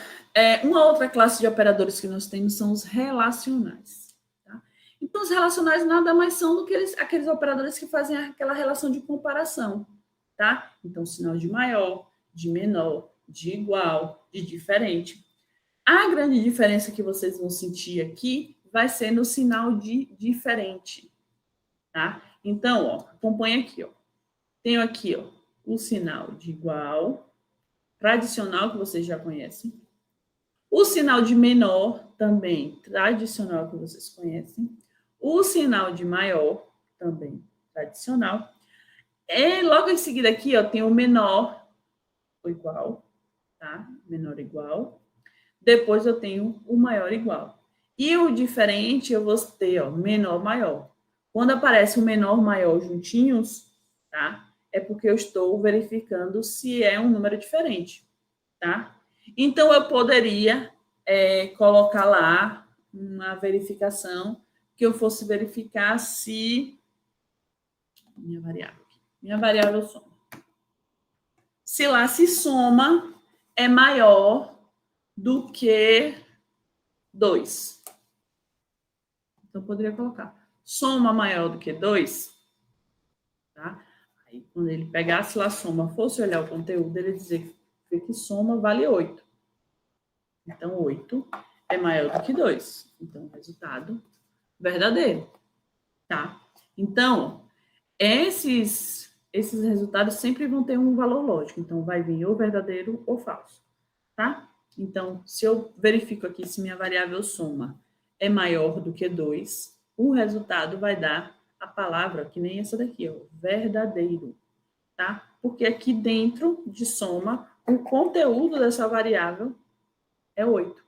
S1: uma outra classe de operadores que nós temos são os relacionais. Tá? Então, os relacionais nada mais são do que aqueles operadores que fazem aquela relação de comparação. Tá? Então, sinal de maior, de menor, de igual, de diferente. A grande diferença que vocês vão sentir aqui vai ser no sinal de diferente. Tá? Então, ó, acompanha aqui. Ó. Tenho aqui ó, o sinal de igual, tradicional, que vocês já conhecem. O sinal de menor, também tradicional, que vocês conhecem. O sinal de maior, também tradicional. E logo em seguida aqui, ó, tem o menor, o igual, tá? Menor igual. Depois eu tenho o maior igual. E o diferente eu vou ter, ó, menor, maior. Quando aparece o menor, maior juntinhos, tá? É porque eu estou verificando se é um número diferente, tá? Então, eu poderia colocar lá uma verificação que eu fosse verificar se... Minha variável soma. Se lá se soma é maior do que 2. Então, eu poderia colocar soma maior do que 2, tá? Aí, quando ele pegasse lá a soma, fosse olhar o conteúdo, ele dizer que soma vale 8. Então, 8 é maior do que 2. Então, resultado verdadeiro. tá? Então, esses resultados sempre vão ter um valor lógico. Então, vai vir ou verdadeiro ou falso, tá? Então, se eu verifico aqui se minha variável soma é maior do que 2, o resultado vai dar a palavra, que nem essa daqui, ó, verdadeiro, tá? Porque aqui dentro de soma, o conteúdo dessa variável é 8,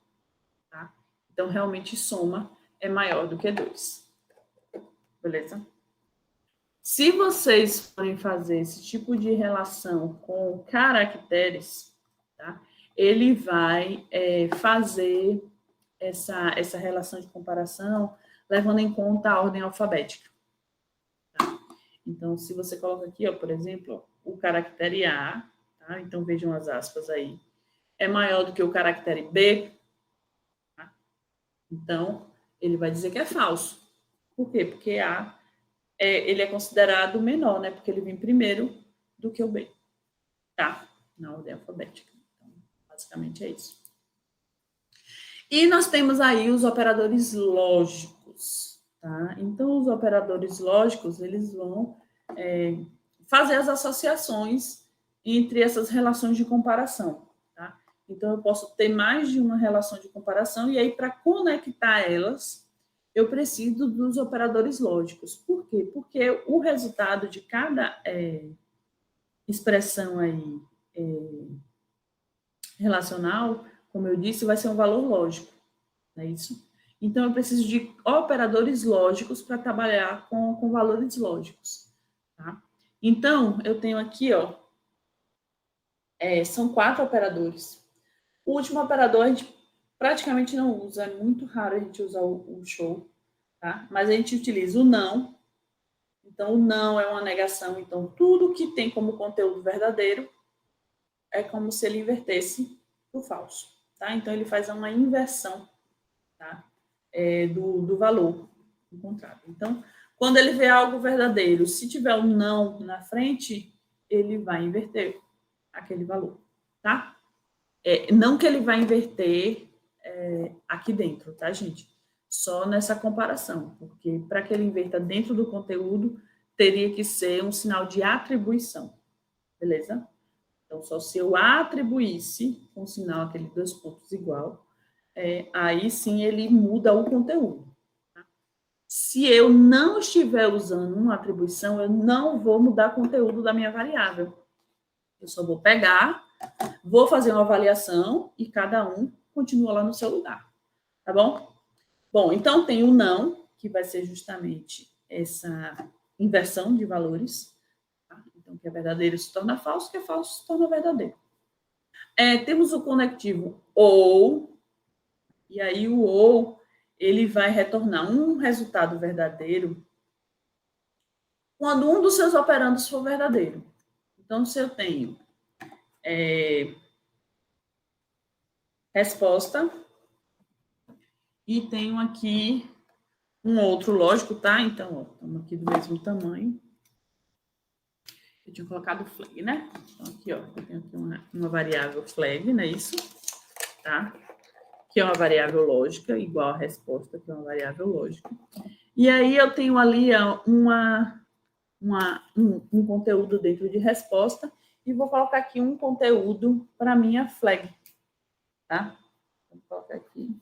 S1: tá? Então, realmente, soma é maior do que 2. Beleza? Se vocês forem fazer esse tipo de relação com caracteres, tá? Ele vai fazer essa relação de comparação levando em conta a ordem alfabética. Tá? Então, se você coloca aqui, ó, por exemplo, o caractere A, tá? Então vejam as aspas aí, é maior do que o caractere B, tá? Então ele vai dizer que é falso. Por quê? Porque A ele é considerado menor, né? Porque ele vem primeiro do que o B, tá? Na ordem alfabética. Então, basicamente é isso. E nós temos aí os operadores lógicos, tá? Então, os operadores lógicos, eles vão fazer as associações entre essas relações de comparação, tá? Então, eu posso ter mais de uma relação de comparação, e aí, para conectar elas, eu preciso dos operadores lógicos. Por quê? Porque o resultado de cada expressão aí relacional, como eu disse, vai ser um valor lógico, não é isso? Então, eu preciso de operadores lógicos para trabalhar com valores lógicos, tá? Então, eu tenho aqui, ó, são 4 operadores. O último operador a gente praticamente não usa, é muito raro a gente usar o show, tá? Mas a gente utiliza o não. Então, o não é uma negação. Então, tudo que tem como conteúdo verdadeiro é como se ele invertesse o falso, tá? Então, ele faz uma inversão, tá? Do valor encontrado. Então, quando ele vê algo verdadeiro, se tiver um não na frente, ele vai inverter aquele valor, tá? Não que ele vai inverter aqui dentro, tá, gente? Só nessa comparação, porque para que ele inverta dentro do conteúdo, teria que ser um sinal de atribuição, beleza? Então, só se eu atribuísse um sinal, aquele 2 pontos igual, aí sim ele muda o conteúdo. Tá? Se eu não estiver usando uma atribuição, eu não vou mudar o conteúdo da minha variável. Eu só vou pegar, vou fazer uma avaliação e cada um continua lá no seu lugar. Tá bom? Bom, então tem o não, que vai ser justamente essa inversão de valores. Tá? Então, que é verdadeiro se torna falso, que é falso se torna verdadeiro. Temos o conectivo ou, e aí o ou, ele vai retornar um resultado verdadeiro quando um dos seus operandos for verdadeiro. Então, se eu tenho resposta e tenho aqui um outro lógico, tá? Então, ó, estamos aqui do mesmo tamanho. Eu tinha colocado flag, né? Então, aqui, ó, eu tenho aqui uma variável flag, não é isso? Tá? Que é uma variável lógica, igual a resposta, que é uma variável lógica. E aí eu tenho ali ó, um conteúdo dentro de resposta e vou colocar aqui um conteúdo para minha flag, tá? Vou colocar aqui.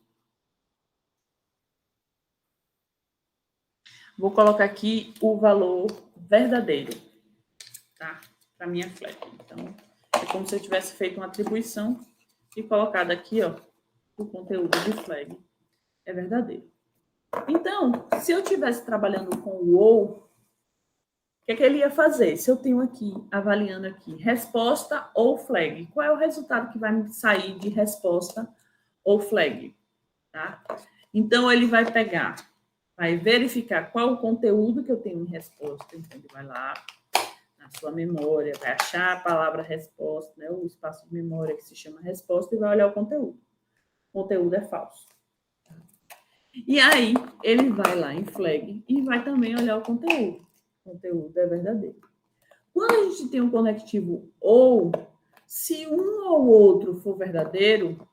S1: Vou colocar aqui o valor verdadeiro, tá? Para minha flag. Então, é como se eu tivesse feito uma atribuição e colocado aqui, ó, o conteúdo de flag é verdadeiro. Então, se eu estivesse trabalhando com o ou, o que ele ia fazer? Se eu tenho aqui, avaliando aqui, resposta ou flag, qual é o resultado que vai me sair de resposta ou flag? Tá? Então, ele vai pegar, vai verificar qual o conteúdo que eu tenho em resposta. Então, ele vai lá na sua memória, vai achar a palavra resposta, né, o espaço de memória que se chama resposta, e vai olhar o conteúdo. O conteúdo é falso. E aí, ele vai lá em flag e vai também olhar o conteúdo. O conteúdo é verdadeiro. Quando a gente tem um conectivo ou, se um ou outro for verdadeiro,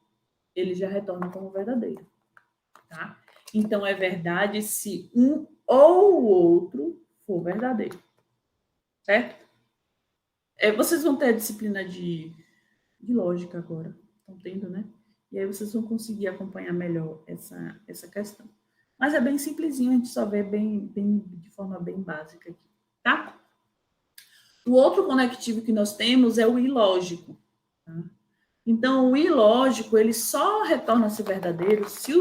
S1: ele já retorna como verdadeiro. Tá? Então, é verdade se um ou o outro for verdadeiro. Certo? Vocês vão ter a disciplina de lógica agora. Estão tendo, né? E aí vocês vão conseguir acompanhar melhor essa questão. Mas é bem simplesinho, a gente só vê de forma bem básica aqui, tá? O outro conectivo que nós temos é o ilógico. Tá? Então, o ilógico, ele só retorna a ser verdadeiro se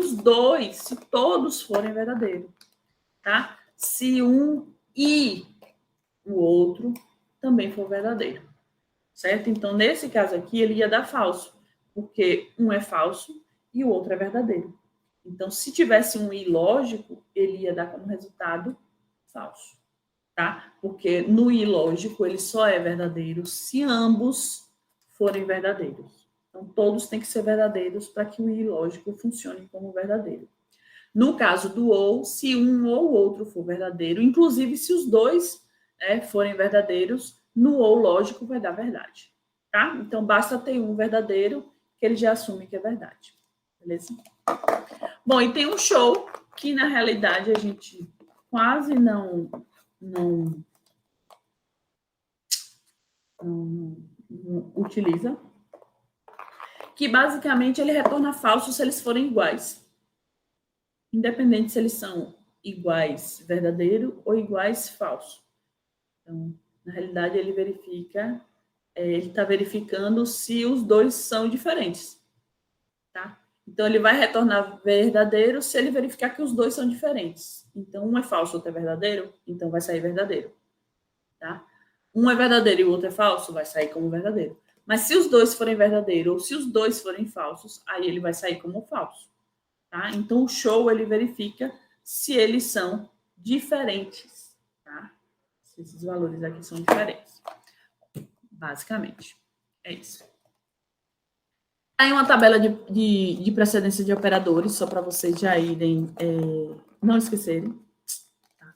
S1: todos forem verdadeiros, tá? Se um e o outro também for verdadeiro, certo? Então, nesse caso aqui, ele ia dar falso, porque um é falso e o outro é verdadeiro. Então, se tivesse um ilógico, ele ia dar como resultado falso, tá? Porque no ilógico, ele só é verdadeiro se ambos forem verdadeiros. Então, todos têm que ser verdadeiros para que o ilógico funcione como verdadeiro. No caso do ou, se um ou outro for verdadeiro, inclusive se os dois forem verdadeiros, no ou lógico vai dar verdade, tá? Então, basta ter um verdadeiro que ele já assume que é verdade, beleza? Bom, e tem um show que, na realidade, a gente quase não utiliza, que basicamente ele retorna falso se eles forem iguais. Independente se eles são iguais verdadeiro ou iguais falso. Então, na realidade, ele verifica, ele está verificando se os dois são diferentes, tá? Então, ele vai retornar verdadeiro se ele verificar que os dois são diferentes. Então, um é falso, outro é verdadeiro, então vai sair verdadeiro, tá? Um é verdadeiro e o outro é falso, vai sair como verdadeiro. Mas se os dois forem verdadeiros ou se os dois forem falsos, aí ele vai sair como falso, tá? Então, o show, ele verifica se eles são diferentes, tá? Se esses valores aqui são diferentes. Basicamente, é isso. Aí uma tabela de precedência de operadores, só para vocês já irem, não esquecerem. Tá?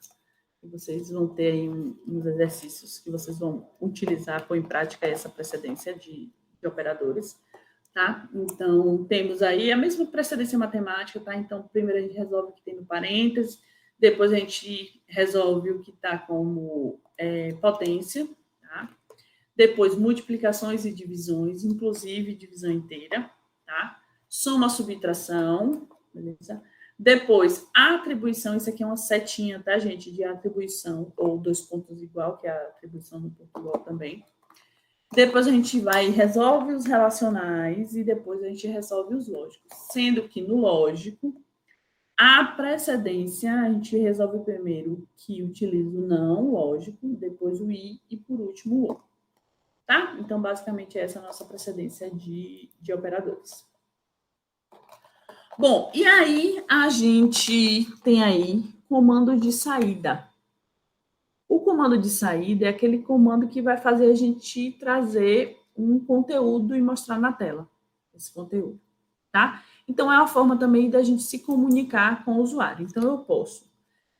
S1: E vocês vão ter aí uns exercícios que vocês vão utilizar, pôr em prática essa precedência de operadores. Tá? Então, temos aí a mesma precedência matemática, tá? Então, primeiro a gente resolve o que tem no parênteses, depois a gente resolve o que está como potência, tá? Depois, multiplicações e divisões, inclusive divisão inteira, tá? Soma, subtração, beleza? Depois, atribuição, isso aqui é uma setinha, tá, gente? De atribuição, ou dois pontos igual, que é a atribuição no ponto igual também. Depois a gente vai e resolve os relacionais e depois a gente resolve os lógicos. Sendo que no lógico, a precedência, a gente resolve primeiro que utiliza o não lógico, depois o i e por último o ou. Tá? Então, basicamente, essa é a nossa precedência de operadores. Bom, e aí a gente tem aí comando de saída. O comando de saída é aquele comando que vai fazer a gente trazer um conteúdo e mostrar na tela esse conteúdo, tá? Então, é uma forma também da gente se comunicar com o usuário. Então, eu posso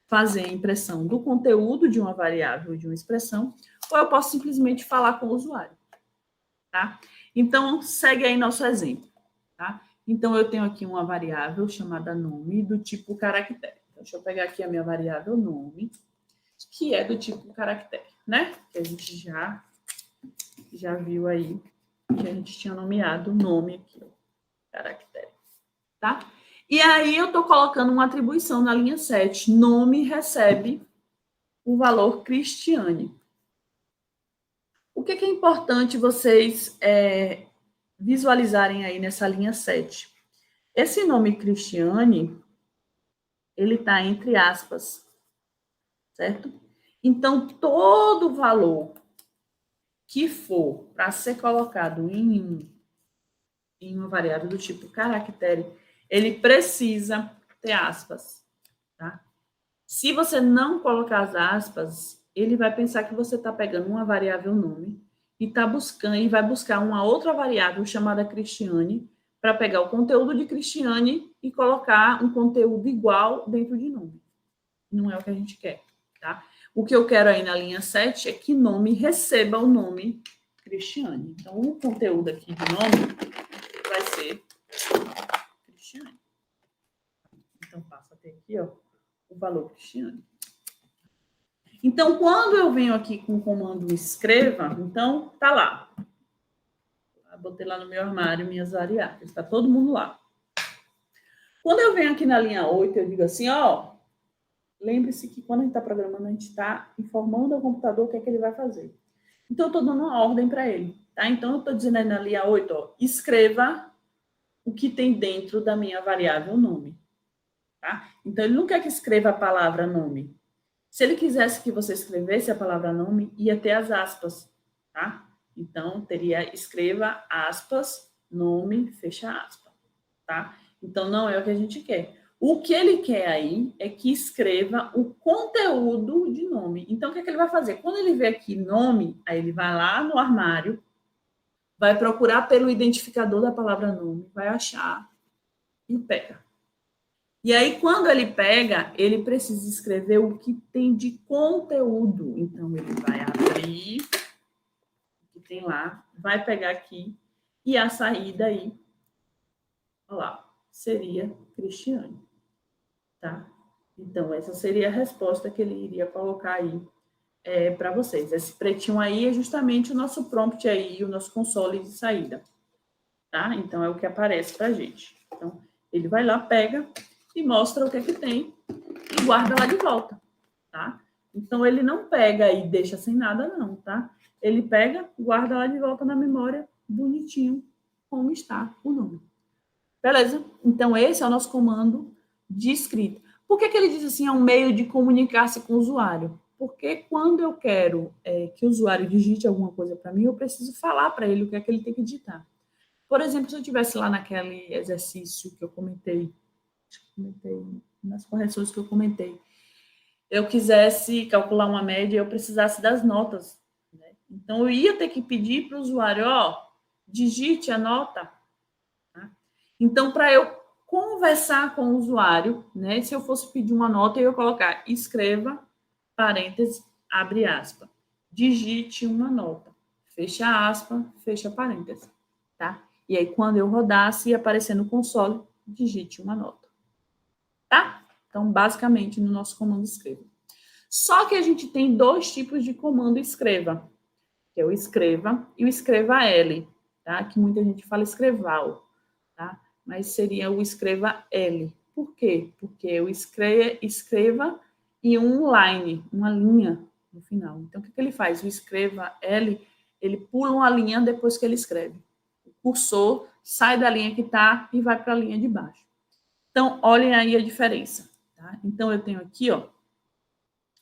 S1: fazer a impressão do conteúdo de uma variável, de uma expressão, ou eu posso simplesmente falar com o usuário, tá? Então, segue aí nosso exemplo, tá? Então, eu tenho aqui uma variável chamada nome do tipo caractere. Então, deixa eu pegar aqui a minha variável nome, que é do tipo caractere, né? Que a gente já viu aí que a gente tinha nomeado o nome aqui, ó, caractere, tá? E aí eu tô colocando uma atribuição na linha 7. Nome recebe o valor Cristiane. O que é importante vocês visualizarem aí nessa linha 7? Esse nome Cristiane, ele tá entre aspas, certo? Então, todo valor que for para ser colocado em uma variável do tipo caractere, ele precisa ter aspas, tá? Se você não colocar as aspas, ele vai pensar que você está pegando uma variável nome e tá buscando e vai buscar uma outra variável chamada Cristiane para pegar o conteúdo de Cristiane e colocar um conteúdo igual dentro de nome. Não é o que a gente quer, tá? O que eu quero aí na linha 7 é que nome receba o nome Cristiane. Então, o conteúdo aqui de nome vai ser Cristiane. Então, passa a ter aqui, ó, o valor Cristiane. Então, quando eu venho aqui com o comando escreva, então, tá lá. Botei lá no meu armário minhas variáveis, está todo mundo lá. Quando eu venho aqui na linha 8, eu digo assim, ó, lembre-se que quando a gente está programando, a gente está informando ao computador o que é que ele vai fazer. Então, eu estou dando uma ordem para ele, tá? Então, eu estou dizendo aí na linha 8, ó, escreva o que tem dentro da minha variável nome, tá? Então, ele não quer que escreva a palavra nome. Se ele quisesse que você escrevesse a palavra nome, ia ter as aspas, tá? Então, teria escreva aspas, nome, fecha aspas, tá? Então, não é o que a gente quer. O que ele quer aí é que escreva o conteúdo de nome. Então, o que é que ele vai fazer? Quando ele vê aqui nome, aí ele vai lá no armário, vai procurar pelo identificador da palavra nome, vai achar e pega. E aí, quando ele pega, ele precisa escrever o que tem de conteúdo. Então, ele vai abrir o que tem lá, vai pegar aqui, e a saída aí, olha lá, seria Cristiane, tá? Então, essa seria a resposta que ele iria colocar aí para vocês. Esse pretinho aí é justamente o nosso prompt aí, o nosso console de saída, tá? Então, é o que aparece para a gente. Então, ele vai lá, pega e mostra o que é que tem e guarda lá de volta, tá? Então, ele não pega e deixa sem nada, não, tá? Ele pega, guarda lá de volta na memória, bonitinho, como está o nome. Beleza? Então, esse é o nosso comando de escrita. Por que ele diz assim, é um meio de comunicar-se com o usuário? Porque quando eu quero que o usuário digite alguma coisa para mim, eu preciso falar para ele o que é que ele tem que digitar. Por exemplo, se eu estivesse lá naquele exercício que eu comentei nas correções que eu comentei, eu quisesse calcular uma média, eu precisasse das notas, né? Então, eu ia ter que pedir para o usuário, ó, digite a nota. Tá? Então, para eu conversar com o usuário, né, se eu fosse pedir uma nota, eu ia colocar escreva, parênteses, abre aspas, digite uma nota, fecha aspas, fecha parênteses, tá? E aí, quando eu rodasse, ia aparecer no console, digite uma nota, tá? Então, basicamente, no nosso comando escreva. Só que a gente tem dois tipos de comando escreva, que é o escreva e o escreva L, tá? Que muita gente fala escreval, tá? Mas seria o escreva L. Por quê? Porque o escreva e um line, uma linha no final. Então, o que ele faz? O escreva L, ele pula uma linha depois que ele escreve. O cursor sai da linha que está e vai para a linha de baixo. Então, olhem aí a diferença, tá? Então, eu tenho aqui, ó,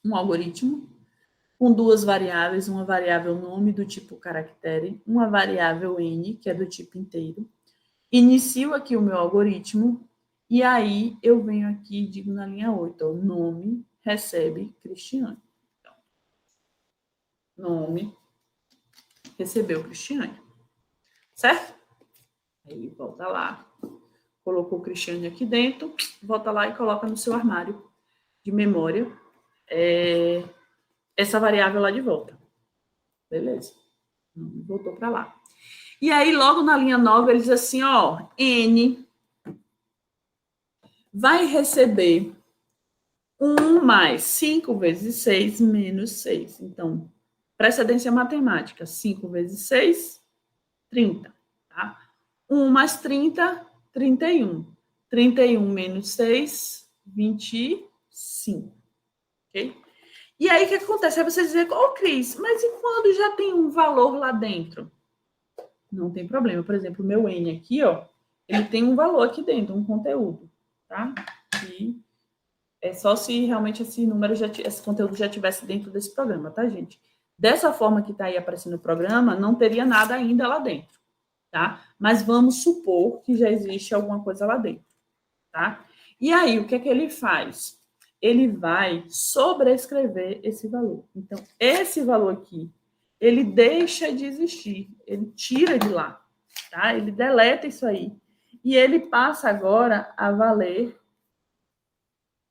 S1: um algoritmo com duas variáveis, uma variável nome do tipo caractere, uma variável n, que é do tipo inteiro. Inicio aqui o meu algoritmo, e aí eu venho aqui e digo na linha 8, ó, nome recebe Cristiane. Então, nome recebeu Cristiane. Certo? Aí volta lá, colocou Cristiane aqui dentro, volta lá e coloca no seu armário de memória essa variável lá de volta. Beleza? Voltou para lá. E aí, logo na linha 9, ele diz assim, ó, N vai receber 1 mais 5 vezes 6 menos 6. Então, precedência matemática, 5 vezes 6, 30. Tá? 1 mais 30, 31. 31 menos 6, 25. Ok? E aí, o que acontece? Aí você dizer, ô, Cris, mas e quando já tem um valor lá dentro? Não tem problema. Por exemplo, o meu N aqui, ó, ele tem um valor aqui dentro, um conteúdo, tá? E é só se realmente esse número, esse conteúdo já estivesse dentro desse programa, tá, gente? Dessa forma que está aí aparecendo o programa, não teria nada ainda lá dentro, tá? Mas vamos supor que já existe alguma coisa lá dentro, tá? E aí, o que é que ele faz? Ele vai sobrescrever esse valor. Então, esse valor aqui, ele deixa de existir, ele tira de lá, tá? Ele deleta isso aí. E ele passa agora a valer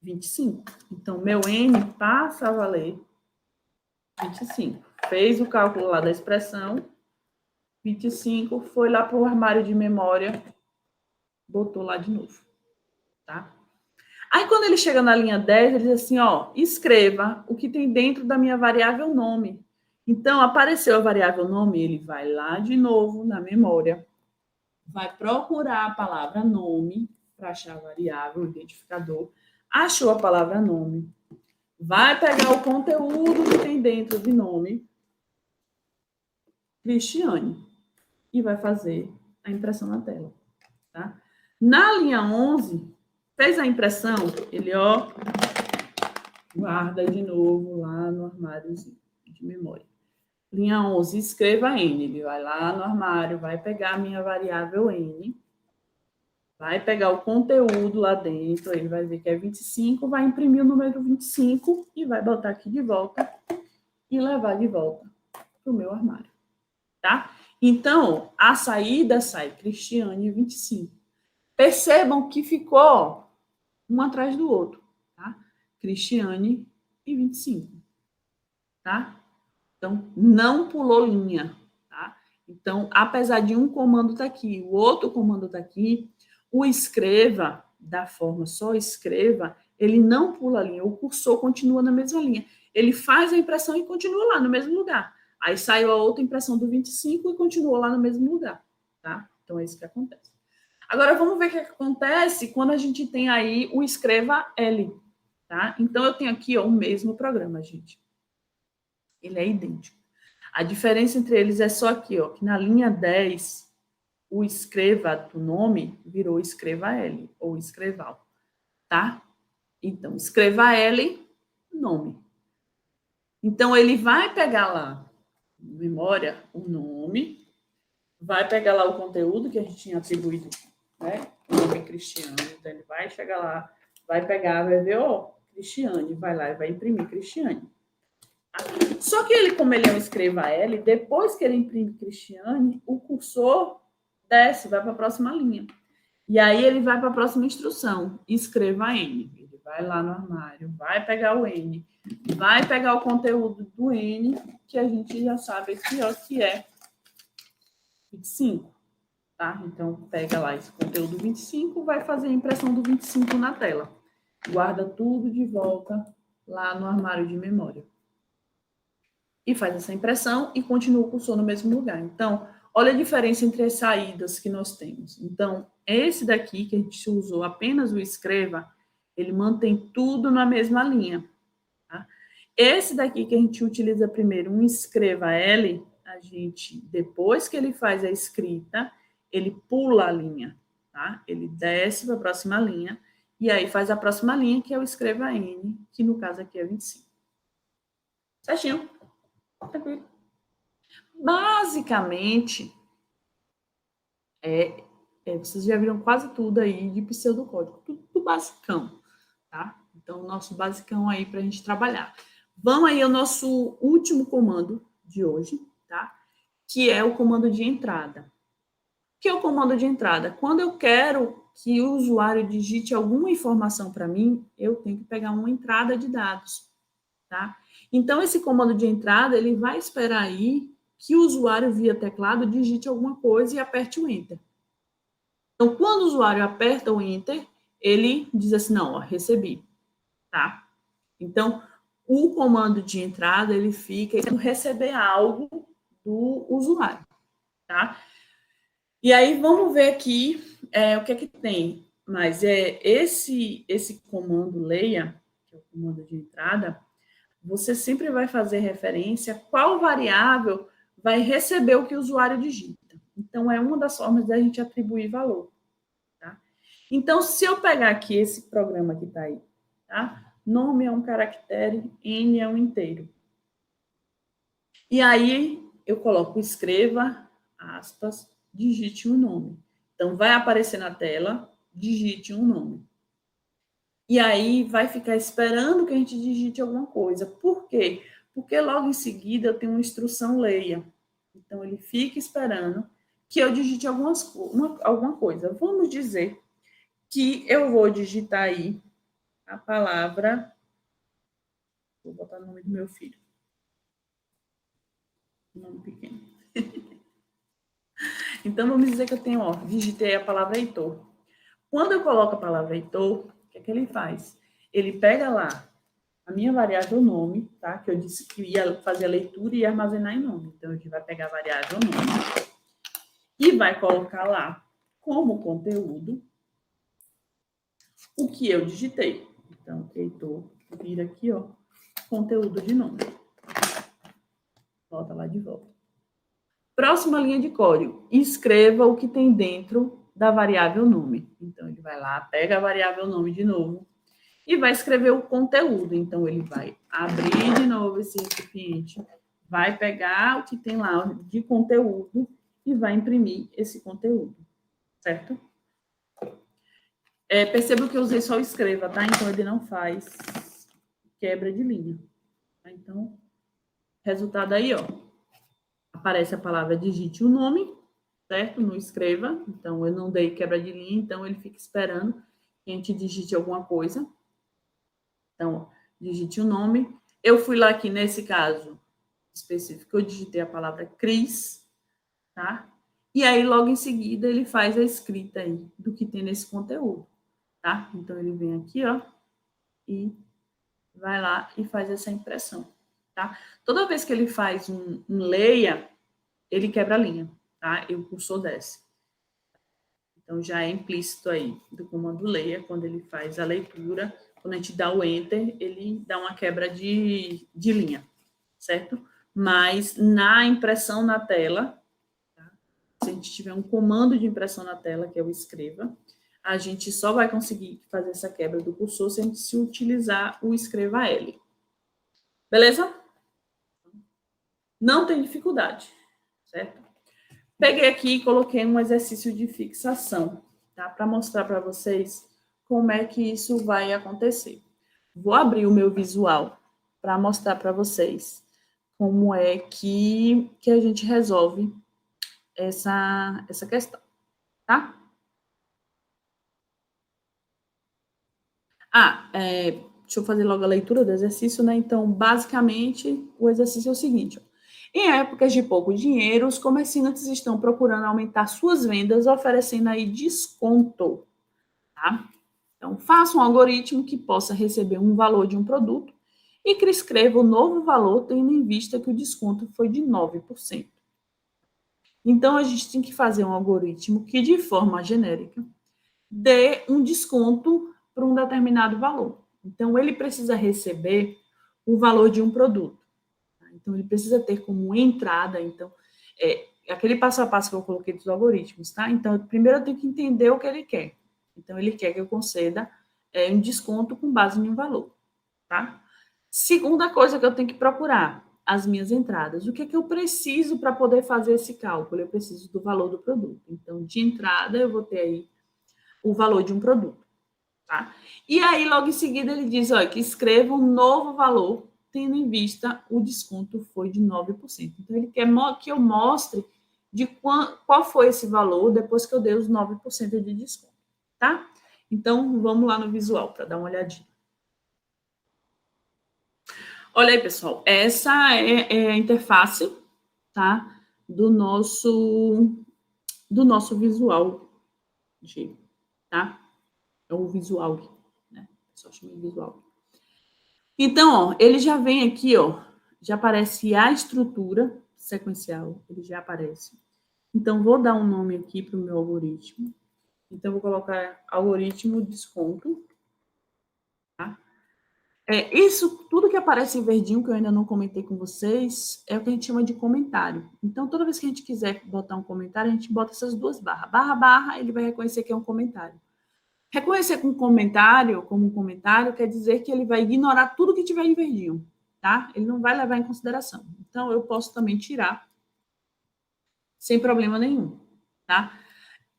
S1: 25. Então, meu N passa a valer 25. Fez o cálculo lá da expressão, 25, foi lá para o armário de memória, botou lá de novo, tá? Aí, quando ele chega na linha 10, ele diz assim, ó, escreva o que tem dentro da minha variável nome. Então, apareceu a variável nome, ele vai lá de novo na memória, vai procurar a palavra nome para achar a variável, o identificador, achou a palavra nome, vai pegar o conteúdo que tem dentro de nome, Cristiane, e vai fazer a impressão na tela, tá? Na linha 11, fez a impressão, ele, ó, guarda de novo lá no armáriozinho de memória. Linha 11, escreva N. Ele vai lá no armário, vai pegar a minha variável N, vai pegar o conteúdo lá dentro, ele vai ver que é 25, vai imprimir o número 25 e vai botar aqui de volta e levar de volta para o meu armário, tá? Então, a saída sai Cristiane 25. Percebam que ficou um atrás do outro, tá? Cristiane e 25, tá? Então, não pulou linha, tá? Então, apesar de um comando estar aqui, o outro comando está aqui, o escreva, da forma só escreva, ele não pula a linha, o cursor continua na mesma linha. Ele faz a impressão e continua lá no mesmo lugar. Aí saiu a outra impressão do 25 e continuou lá no mesmo lugar, tá? Então, é isso que acontece. Agora, vamos ver o que acontece quando a gente tem aí o escreva L, tá? Então, eu tenho aqui ó, o mesmo programa, gente. Ele é idêntico. A diferença entre eles é só aqui, ó, que na linha 10, o escreva do nome virou escreva L, ou escreval, tá? Então, escreva L, nome. Então, ele vai pegar lá, memória, o nome, vai pegar lá o conteúdo que a gente tinha atribuído, né? O nome Cristiano. Então, ele vai chegar lá, vai pegar, vai ver, ó, Cristiane, vai lá e vai imprimir Cristiane. Só que ele, como ele é um escreva L, depois que ele imprime Cristiane, o cursor desce, vai para a próxima linha. E aí ele vai para a próxima instrução, escreva N. Ele vai lá no armário, vai pegar o N, vai pegar o conteúdo do N, que a gente já sabe aqui, ó, que é 25, tá? Então, pega lá esse conteúdo 25, vai fazer a impressão do 25 na tela. Guarda tudo de volta lá no armário de memória. E faz essa impressão e continua o cursor no mesmo lugar. Então, olha a diferença entre as saídas que nós temos. Então, esse daqui, que a gente usou apenas o escreva, ele mantém tudo na mesma linha. Tá? Esse daqui que a gente utiliza primeiro, um escreva L, a gente, depois que ele faz a escrita, ele pula a linha. Tá? Ele desce para a próxima linha, e aí faz a próxima linha, que é o escreva N, que no caso aqui é 25. Certinho? Tranquilo. Basicamente, vocês já viram quase tudo aí de pseudocódigo, tudo basicão, tá? Então, o nosso basicão aí para a gente trabalhar. Vamos aí ao nosso último comando de hoje, tá? Que é o comando de entrada. O que é o comando de entrada? Quando eu quero que o usuário digite alguma informação para mim, eu tenho que pegar uma entrada de dados, tá? Então, esse comando de entrada, ele vai esperar aí que o usuário via teclado digite alguma coisa e aperte o Enter. Então, quando o usuário aperta o Enter, ele diz assim, não, ó, recebi, tá? Então, o comando de entrada, ele fica querendo receber algo do usuário, tá? E aí, vamos ver aqui o que é que tem. Mas esse comando leia, que é o comando de entrada, você sempre vai fazer referência a qual variável vai receber o que o usuário digita. Então, é uma das formas da gente atribuir valor. Tá? Então, se eu pegar aqui esse programa que está aí, tá? Nome é um caractere, N é um inteiro. E aí, eu coloco escreva, aspas, digite um nome. Então, vai aparecer na tela, digite um nome. E aí, vai ficar esperando que a gente digite alguma coisa. Por quê? Porque logo em seguida eu tenho uma instrução leia. Então, ele fica esperando que eu digite alguma coisa. Vamos dizer que eu vou digitar aí a palavra. Vou botar o nome do meu filho. Nome pequeno. Então, vamos dizer que eu tenho, ó, digitei a palavra Heitor. Quando eu coloco a palavra Heitor, o que é que ele faz? Ele pega lá a minha variável nome, tá? Que eu disse que ia fazer a leitura e armazenar em nome. Então, ele vai pegar a variável nome e vai colocar lá como conteúdo o que eu digitei. Então, Heitor, vira aqui, ó, conteúdo de nome. Volta lá de volta. Próxima linha de código. Escreva o que tem dentro da variável nome. Então, ele vai lá, pega a variável nome de novo e vai escrever o conteúdo. Então, ele vai abrir de novo esse recipiente, vai pegar o que tem lá de conteúdo e vai imprimir esse conteúdo, certo? Perceba que eu usei só o escreva, tá? Então, ele não faz quebra de linha. Tá? Então, resultado aí, ó. Aparece a palavra digite o nome, certo? No escreva. Então, eu não dei quebra de linha, então ele fica esperando que a gente digite alguma coisa. Então, digite o nome. Eu fui lá aqui, nesse caso específico, eu digitei a palavra Cris, tá? E aí, logo em seguida, ele faz a escrita aí do que tem nesse conteúdo, tá? Então, ele vem aqui, ó, e vai lá e faz essa impressão, tá? Toda vez que ele faz um leia, ele quebra a linha, tá? E o cursor desce. Então, já é implícito aí do comando leia, quando ele faz a leitura, quando a gente dá o enter, ele dá uma quebra de linha, certo? Mas na impressão na tela, tá? Se a gente tiver um comando de impressão na tela, que é o escreva, a gente só vai conseguir fazer essa quebra do cursor se a gente se utilizar o escreva L. Beleza? Não tem dificuldade, certo? Peguei aqui e coloquei um exercício de fixação, tá? Para mostrar para vocês como é que isso vai acontecer. Vou abrir o meu visual para mostrar para vocês como é que a gente resolve essa questão, tá? Deixa eu fazer logo a leitura do exercício, né? Então, basicamente, o exercício é o seguinte, ó. Em épocas de pouco dinheiro, os comerciantes estão procurando aumentar suas vendas, oferecendo aí desconto, tá? Então, faça um algoritmo que possa receber um valor de um produto e que escreva o novo valor, tendo em vista que o desconto foi de 9%. Então, a gente tem que fazer um algoritmo que, de forma genérica, dê um desconto para um determinado valor. Então, ele precisa receber o valor de um produto. Então, ele precisa ter como entrada, então, aquele passo a passo que eu coloquei dos algoritmos, tá? Então, primeiro eu tenho que entender o que ele quer. Então, ele quer que eu conceda um desconto com base em um valor, tá? Segunda coisa que eu tenho que procurar, as minhas entradas. O que é que eu preciso para poder fazer esse cálculo? Eu preciso do valor do produto. Então, de entrada, eu vou ter aí o valor de um produto, tá? E aí, logo em seguida, ele diz, olha, que escreva um novo valor, tendo em vista o desconto foi de 9%. Então, ele quer que eu mostre de qual foi esse valor depois que eu dei os 9% de desconto, tá? Então, vamos lá no visual para dar uma olhadinha. Olha aí, pessoal, essa é a interface, tá? Do nosso visual, tá? É o visual, né? Só chama de visual. Então, ó, ele já vem aqui, ó, já aparece a estrutura sequencial, ele já aparece. Então, vou dar um nome aqui para o meu algoritmo. Então, vou colocar algoritmo desconto, tá? Isso, tudo que aparece em verdinho, que eu ainda não comentei com vocês, é o que a gente chama de comentário. Então, toda vez que a gente quiser botar um comentário, a gente bota essas duas barras. Barra, barra, ele vai reconhecer que é um comentário. Reconhecer como um comentário, quer dizer que ele vai ignorar tudo que tiver em verdinho, tá? Ele não vai levar em consideração. Então, eu posso também tirar sem problema nenhum, tá?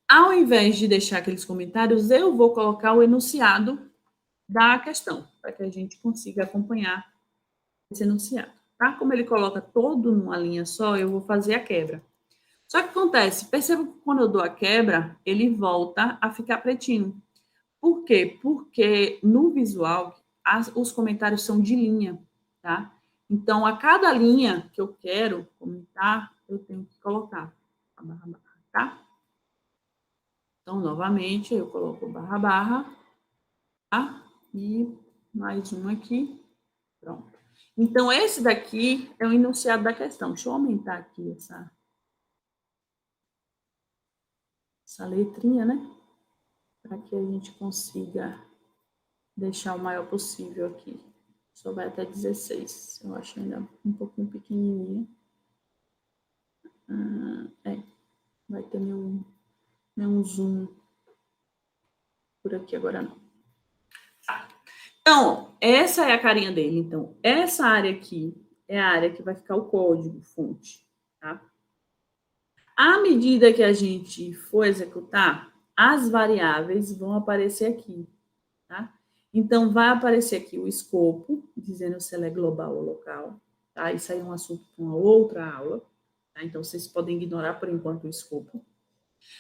S1: Ao invés de deixar aqueles comentários, eu vou colocar o enunciado da questão, para que a gente consiga acompanhar esse enunciado, tá? Como ele coloca todo numa linha só, eu vou fazer a quebra. Só que acontece, perceba que quando eu dou a quebra, ele volta a ficar pretinho. Por quê? Porque no visual, os comentários são de linha, tá? Então, a cada linha que eu quero comentar, eu tenho que colocar a barra, barra, tá? Então, novamente, eu coloco barra, barra, tá? E mais um aqui. Pronto. Então, esse daqui é o enunciado da questão. Deixa eu aumentar aqui essa letrinha, né? Para que a gente consiga deixar o maior possível aqui. Só vai até 16. Eu acho ainda um pouquinho pequenininha. Vai ter nenhum zoom por aqui agora não. Então, essa é a carinha dele. Então, essa área aqui é a área que vai ficar o código fonte, tá? À medida que a gente for executar, as variáveis vão aparecer aqui, tá? Então, vai aparecer aqui o escopo, dizendo se ela é global ou local, tá? Isso aí é um assunto para uma outra aula, tá? Então, vocês podem ignorar por enquanto o escopo.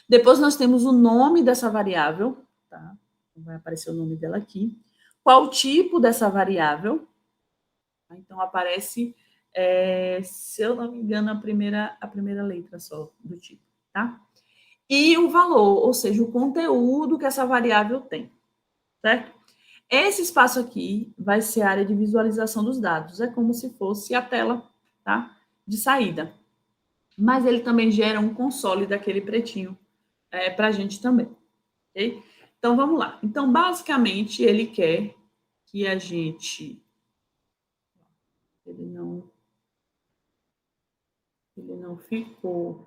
S1: Depois, nós temos o nome dessa variável, tá? Vai aparecer o nome dela aqui. Qual o tipo dessa variável? Então, aparece, se eu não me engano, a primeira letra só do tipo, tá? E o valor, ou seja, o conteúdo que essa variável tem, certo? Esse espaço aqui vai ser a área de visualização dos dados, é como se fosse a tela, tá? De saída. Mas ele também gera um console daquele pretinho para a gente também, ok? Então, vamos lá. Então, basicamente, ele quer que a gente... Ele não ficou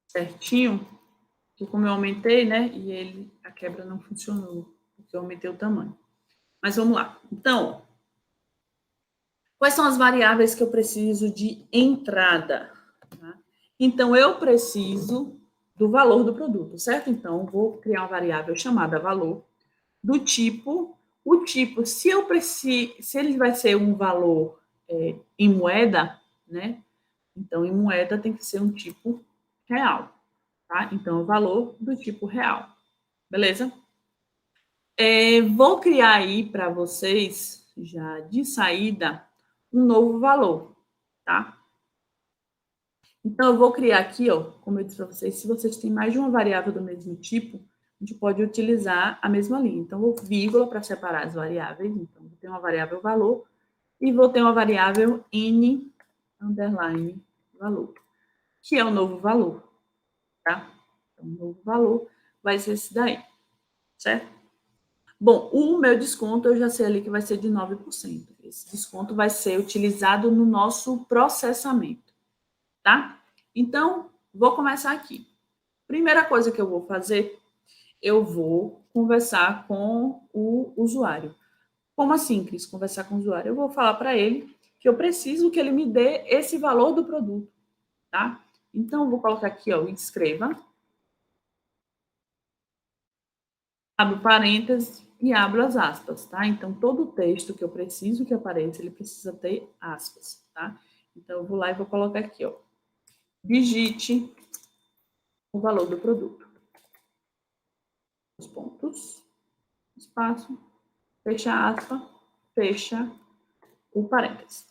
S1: certinho, porque como eu aumentei, né, e a quebra não funcionou, porque eu aumentei o tamanho. Mas vamos lá. Então, quais são as variáveis que eu preciso de entrada? Tá? Então, eu preciso do valor do produto, certo? Então, vou criar uma variável chamada valor, do tipo, o tipo, se ele vai ser um valor em moeda, né? Então, em moeda tem que ser um tipo real, tá? Então, o valor do tipo real, beleza? Vou criar aí para vocês, já de saída, um novo valor, tá? Então, eu vou criar aqui, ó, como eu disse para vocês, se vocês têm mais de uma variável do mesmo tipo, a gente pode utilizar a mesma linha. Então, vou vírgula para separar as variáveis. Então, vou ter uma variável valor e vou ter uma variável n underline valor, que é o novo valor, tá? Então, o novo valor vai ser esse daí, certo? Bom, o meu desconto eu já sei ali que vai ser de 9%. Esse desconto vai ser utilizado no nosso processamento, tá? Então, vou começar aqui. Primeira coisa que eu vou fazer, eu vou conversar com o usuário. Como assim, Cris, conversar com o usuário? Eu vou falar para ele que eu preciso que ele me dê esse valor do produto, tá? Então, eu vou colocar aqui, ó, escreva, abro parênteses e abro as aspas, tá? Então, todo o texto que eu preciso que apareça, ele precisa ter aspas, tá? Então, eu vou lá e vou colocar aqui, ó. Digite o valor do produto. Os pontos, espaço, fecha aspa, fecha o parênteses.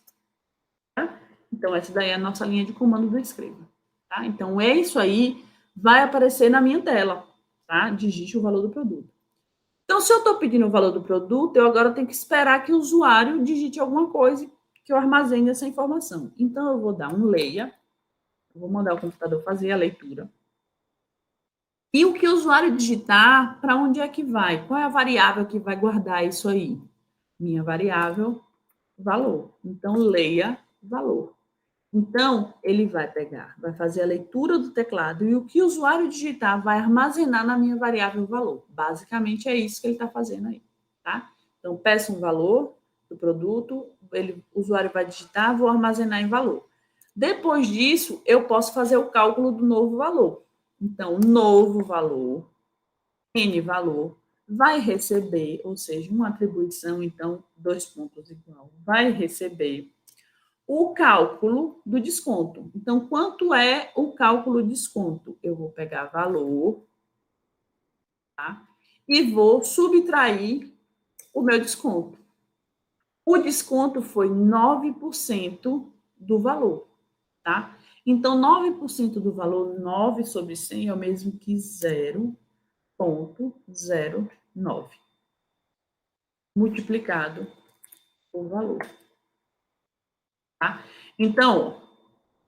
S1: Tá? Então, essa daí é a nossa linha de comando do escreva. Tá? Então, é isso aí, vai aparecer na minha tela, tá? Digite o valor do produto. Então, se eu estou pedindo o valor do produto, eu agora tenho que esperar que o usuário digite alguma coisa que eu armazene essa informação. Então, eu vou dar um leia, eu vou mandar o computador fazer a leitura. E o que o usuário digitar, para onde é que vai? Qual é a variável que vai guardar isso aí? Minha variável, valor. Então, leia valor. Então, ele vai pegar, vai fazer a leitura do teclado e o que o usuário digitar vai armazenar na minha variável valor. Basicamente, é isso que ele está fazendo aí, tá? Então, peço um valor do produto, o usuário vai digitar, vou armazenar em valor. Depois disso, eu posso fazer o cálculo do novo valor. Então, novo valor, N valor, vai receber, ou seja, uma atribuição, então, 2 pontos igual, vai receber o cálculo do desconto. Então, quanto é o cálculo de desconto? Eu vou pegar valor, tá? E vou subtrair o meu desconto. O desconto foi 9% do valor, tá? Então, 9% do valor, 9 sobre 100 é o mesmo que 0,09. 9, multiplicado por valor. Tá? Então,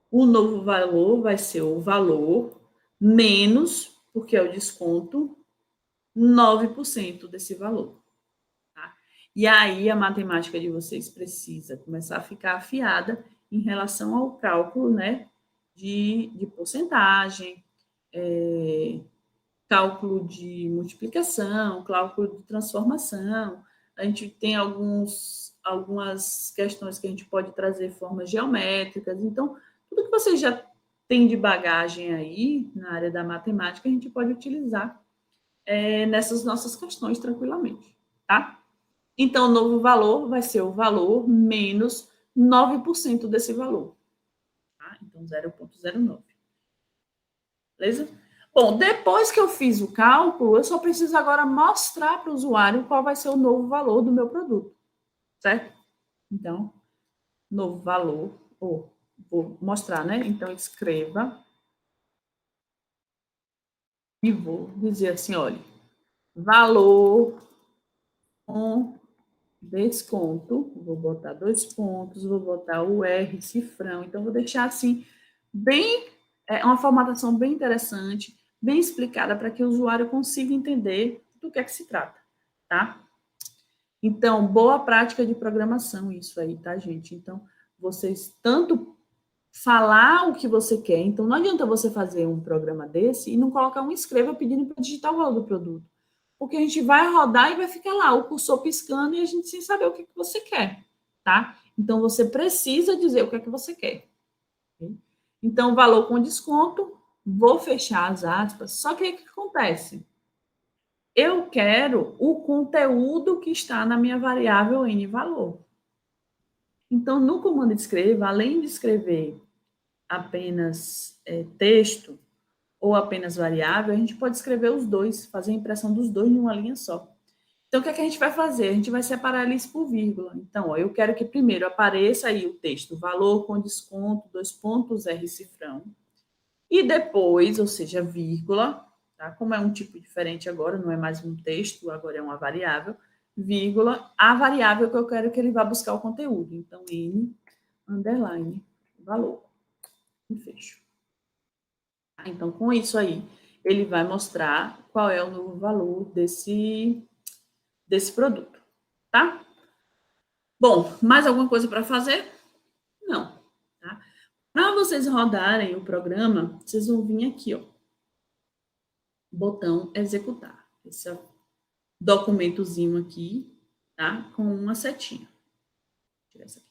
S1: o novo valor vai ser o valor menos, porque é o desconto, 9% desse valor. Tá? E aí a matemática de vocês precisa começar a ficar afiada em relação ao cálculo, né, de porcentagem, cálculo de multiplicação, cálculo de transformação. A gente tem algumas questões que a gente pode trazer formas geométricas. Então, tudo que vocês já têm de bagagem aí na área da matemática, a gente pode utilizar nessas nossas questões tranquilamente, tá? Então, o novo valor vai ser o valor menos 9% desse valor. Tá? Então, 0,09. Beleza? Bom, depois que eu fiz o cálculo, eu só preciso agora mostrar para o usuário qual vai ser o novo valor do meu produto, certo? Então, novo valor, vou mostrar, né? Então, escreva e vou dizer assim, olha, valor com desconto, vou botar 2 pontos, vou botar o R, cifrão, então vou deixar assim, bem, uma formatação bem interessante, bem explicada para que o usuário consiga entender do que é que se trata, tá? Então, boa prática de programação isso aí, tá, gente? Então, vocês tanto falar o que você quer, então não adianta você fazer um programa desse e não colocar um escreva pedindo para digitar o valor do produto. Porque a gente vai rodar e vai ficar lá, o cursor piscando e a gente sem saber o que você quer, tá? Então, você precisa dizer o que é que você quer. Okay? Então, valor com desconto, vou fechar as aspas, só que o que acontece? Eu quero o conteúdo que está na minha variável N valor. Então, no comando escreva, além de escrever apenas texto ou apenas variável, a gente pode escrever os dois, fazer a impressão dos dois em uma linha só. Então, o que é que a gente vai fazer? A gente vai separar isso por vírgula. Então, eu quero que primeiro apareça aí o texto, valor com desconto, 2 pontos, R cifrão. E depois, ou seja, vírgula, tá? Como é um tipo diferente agora, não é mais um texto, agora é uma variável, vírgula, a variável que eu quero que ele vá buscar o conteúdo. Então, N, underline, valor. E fecho. Então, com isso aí, ele vai mostrar qual é o novo valor desse produto, tá? Bom, mais alguma coisa para fazer? Não. Tá? Para vocês rodarem o programa, vocês vão vir aqui, ó, botão executar. Esse é o documentozinho aqui, tá? Com uma setinha. Vou tirar essa aqui.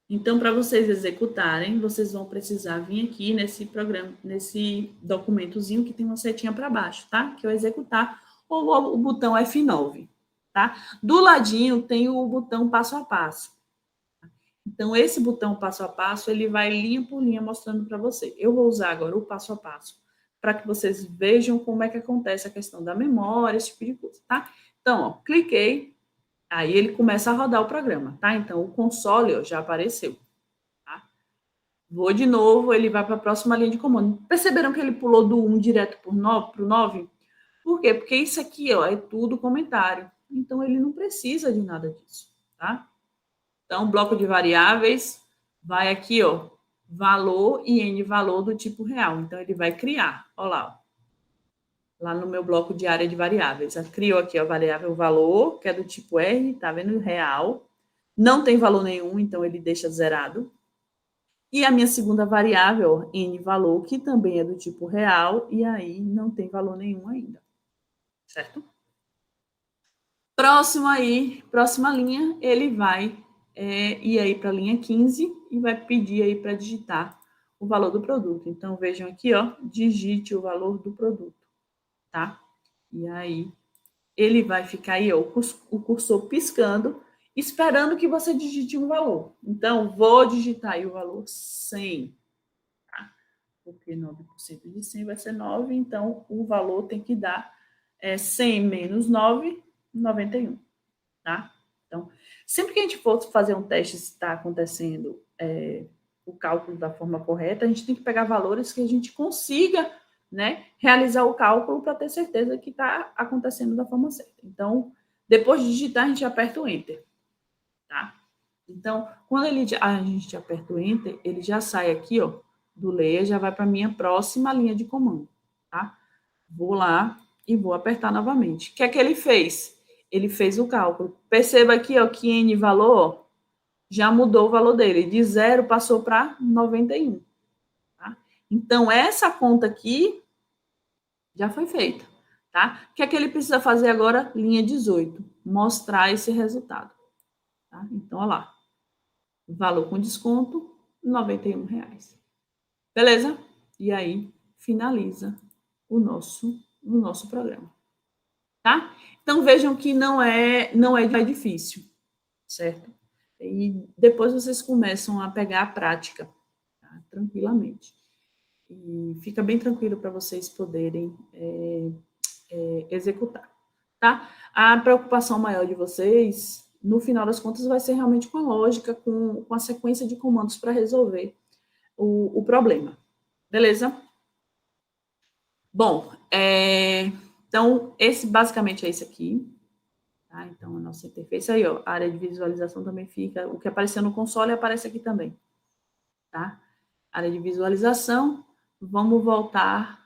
S1: Então, para vocês executarem, vocês vão precisar vir aqui nesse programa, nesse documentozinho que tem uma setinha para baixo, tá? Que é o executar, ou o botão F9, tá? Do ladinho tem o botão passo a passo. Então, esse botão passo a passo, ele vai linha por linha mostrando para você. Eu vou usar agora o passo a passo, para que vocês vejam como é que acontece a questão da memória, esse tipo de coisa, tá? Então, ó, cliquei, aí ele começa a rodar o programa, tá? Então, o console ó, já apareceu. Tá? Vou de novo, ele vai para a próxima linha de comando. Perceberam que ele pulou do 1 direto para o 9? Por quê? Porque isso aqui ó, é tudo comentário. Então, ele não precisa de nada disso, tá? Então, bloco de variáveis vai aqui, ó, valor e N valor do tipo real. Então, ele vai criar, ó lá, lá no meu bloco de área de variáveis. Criou aqui a variável valor, que é do tipo R, tá vendo? Real. Não tem valor nenhum, então ele deixa zerado. E a minha segunda variável, N valor, que também é do tipo real, e aí não tem valor nenhum ainda. Certo? Próximo aí, próxima linha, ele vai ir aí para a linha 15 e vai pedir aí para digitar o valor do produto. Então, vejam aqui, ó, digite o valor do produto, tá? E aí, ele vai ficar aí, ó, o cursor piscando, esperando que você digite um valor. Então, vou digitar aí o valor 100, tá? Porque 9% de 100 vai ser 9, então o valor tem que dar 100 menos 9, 91. Tá? Então, sempre que a gente for fazer um teste se está acontecendo o cálculo da forma correta, a gente tem que pegar valores que a gente consiga né, realizar o cálculo para ter certeza que está acontecendo da forma certa. Então, depois de digitar, a gente aperta o Enter, tá? Então, quando a gente aperta o Enter, ele já sai aqui, ó, do Leia, já vai para a minha próxima linha de comando, tá? Vou lá e vou apertar novamente. O que é que ele fez? Ele fez o cálculo. Perceba aqui, ó, que N valor já mudou o valor dele. De 0 passou para 91. Tá? Então, essa conta aqui já foi feita. Tá? O que é que ele precisa fazer agora? Linha 18. Mostrar esse resultado. Tá? Então, olha lá. Valor com desconto, R$ 91. Beleza? E aí, finaliza o nosso programa. Tá? Então, vejam que não é difícil, certo? E depois vocês começam a pegar a prática, tá? Tranquilamente. E fica bem tranquilo para vocês poderem executar, tá? A preocupação maior de vocês, no final das contas, vai ser realmente com a lógica, com a sequência de comandos para resolver o problema. Beleza? Bom, então, basicamente é isso aqui. Tá? Então, a nossa interface aí, ó, a área de visualização também fica, o que apareceu no console aparece aqui também, tá? Área de visualização, vamos voltar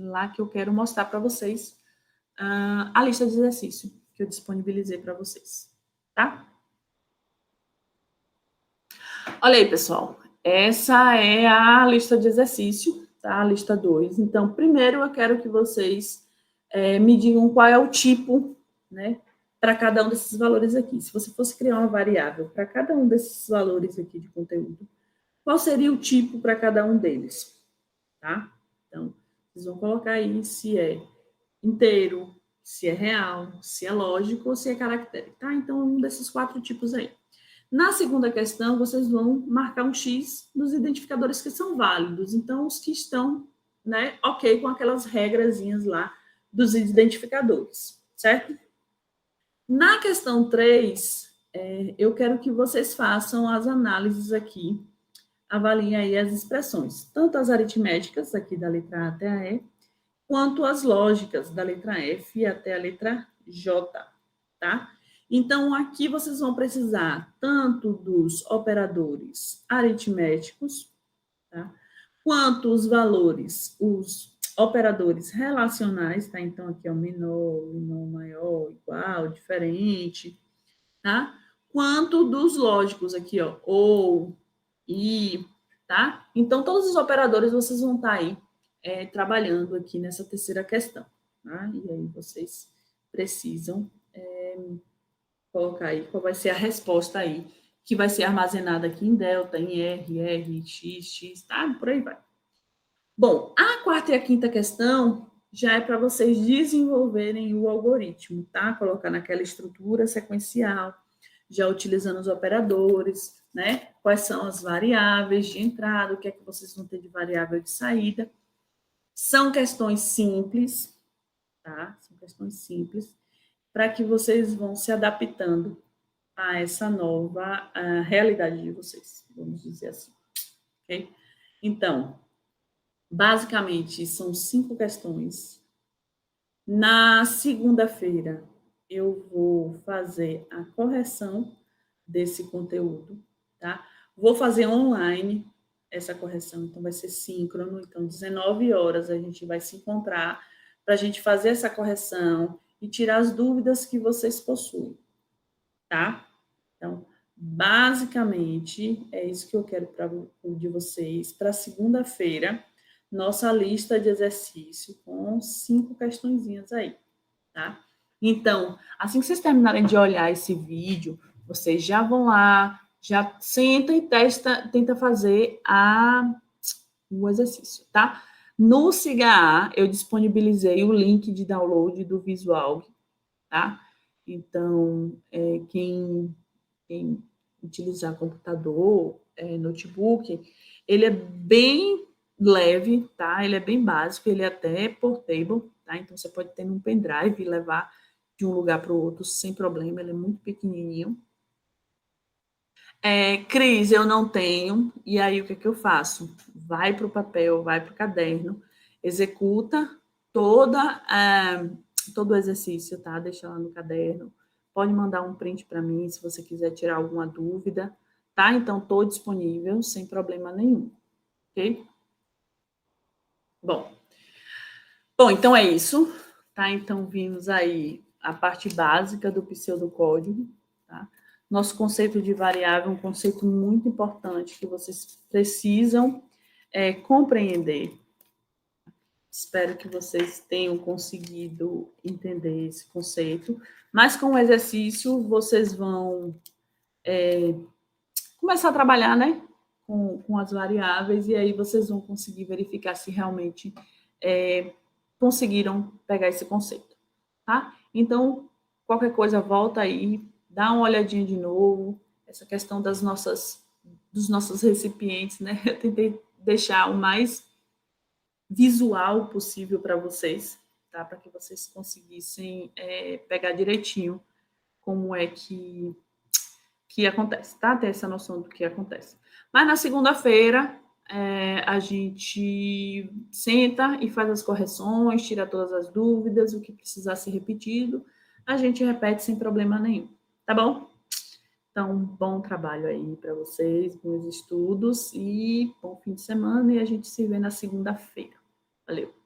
S1: lá que eu quero mostrar para vocês a lista de exercício que eu disponibilizei para vocês, tá? Olha aí, pessoal, essa é a lista de exercício, tá? A lista 2. Então, primeiro eu quero que vocês me digam qual é o tipo, né, para cada um desses valores aqui. Se você fosse criar uma variável para cada um desses valores aqui de conteúdo, qual seria o tipo para cada um deles, tá? Então, vocês vão colocar aí se é inteiro, se é real, se é lógico ou se é caractere, tá? Então, um desses 4 tipos aí. Na segunda questão, vocês vão marcar um X nos identificadores que são válidos. Então, os que estão, né, ok com aquelas regrazinhas lá dos identificadores, certo? Na questão 3, eu quero que vocês façam as análises aqui, avaliem aí as expressões, tanto as aritméticas, aqui da letra A até a E, quanto as lógicas, da letra F até a letra J, tá? Então, aqui vocês vão precisar tanto dos operadores aritméticos, tá? Quanto os valores, os operadores relacionais, tá? Então, aqui é o menor, maior, igual, diferente, tá? Quanto dos lógicos aqui, ó, ou, e, tá? Então, todos os operadores vocês vão estar aí trabalhando aqui nessa terceira questão, tá? E aí vocês precisam colocar aí qual vai ser a resposta aí, que vai ser armazenada aqui em delta, em R, X, tá? Por aí vai. Bom, a quarta e a quinta questão já é para vocês desenvolverem o algoritmo, tá? Colocar naquela estrutura sequencial, já utilizando os operadores, né? Quais são as variáveis de entrada, o que é que vocês vão ter de variável de saída. São questões simples, tá? São questões simples, para que vocês vão se adaptando a essa nova realidade de vocês, vamos dizer assim, ok? Então, basicamente, são 5 questões. Na segunda-feira, eu vou fazer a correção desse conteúdo, tá? Vou fazer online essa correção, então vai ser síncrono, então 19 horas a gente vai se encontrar para a gente fazer essa correção e tirar as dúvidas que vocês possuem, tá? Então, basicamente, é isso que eu quero de vocês para segunda-feira, nossa lista de exercício com 5 questõezinhas aí, tá? Então, assim que vocês terminarem de olhar esse vídeo, vocês já vão lá, já senta e tenta fazer o exercício, tá? No SIGA, eu disponibilizei o link de download do Visual, tá? Então, quem utilizar computador, notebook, ele é bem leve, tá? Ele é bem básico, ele é até portable, tá? Então, você pode ter num pendrive e levar de um lugar para o outro sem problema, ele é muito pequenininho. Cris, eu não tenho, e aí o que é que eu faço? Vai para o papel, vai para o caderno executa todo o exercício, tá? Deixa lá no caderno. Pode mandar um print para mim se você quiser tirar alguma dúvida, tá? Então, estou disponível sem problema nenhum, ok? Bom, então é isso, tá? Então, vimos aí a parte básica do pseudocódigo, tá? Nosso conceito de variável é um conceito muito importante que vocês precisam compreender. Espero que vocês tenham conseguido entender esse conceito, mas com o exercício vocês vão começar a trabalhar, né, com as variáveis, e aí vocês vão conseguir verificar se realmente conseguiram pegar esse conceito, tá? Então, qualquer coisa, volta aí, dá uma olhadinha de novo, essa questão dos nossos recipientes, né? Eu tentei deixar o mais visual possível para vocês, tá? Para que vocês conseguissem pegar direitinho como é que acontece, tá? Ter essa noção do que acontece. Mas na segunda-feira a gente senta e faz as correções, tira todas as dúvidas, o que precisar ser repetido, a gente repete sem problema nenhum, tá bom? Então, bom trabalho aí para vocês, bons estudos e bom fim de semana, e a gente se vê na segunda-feira. Valeu!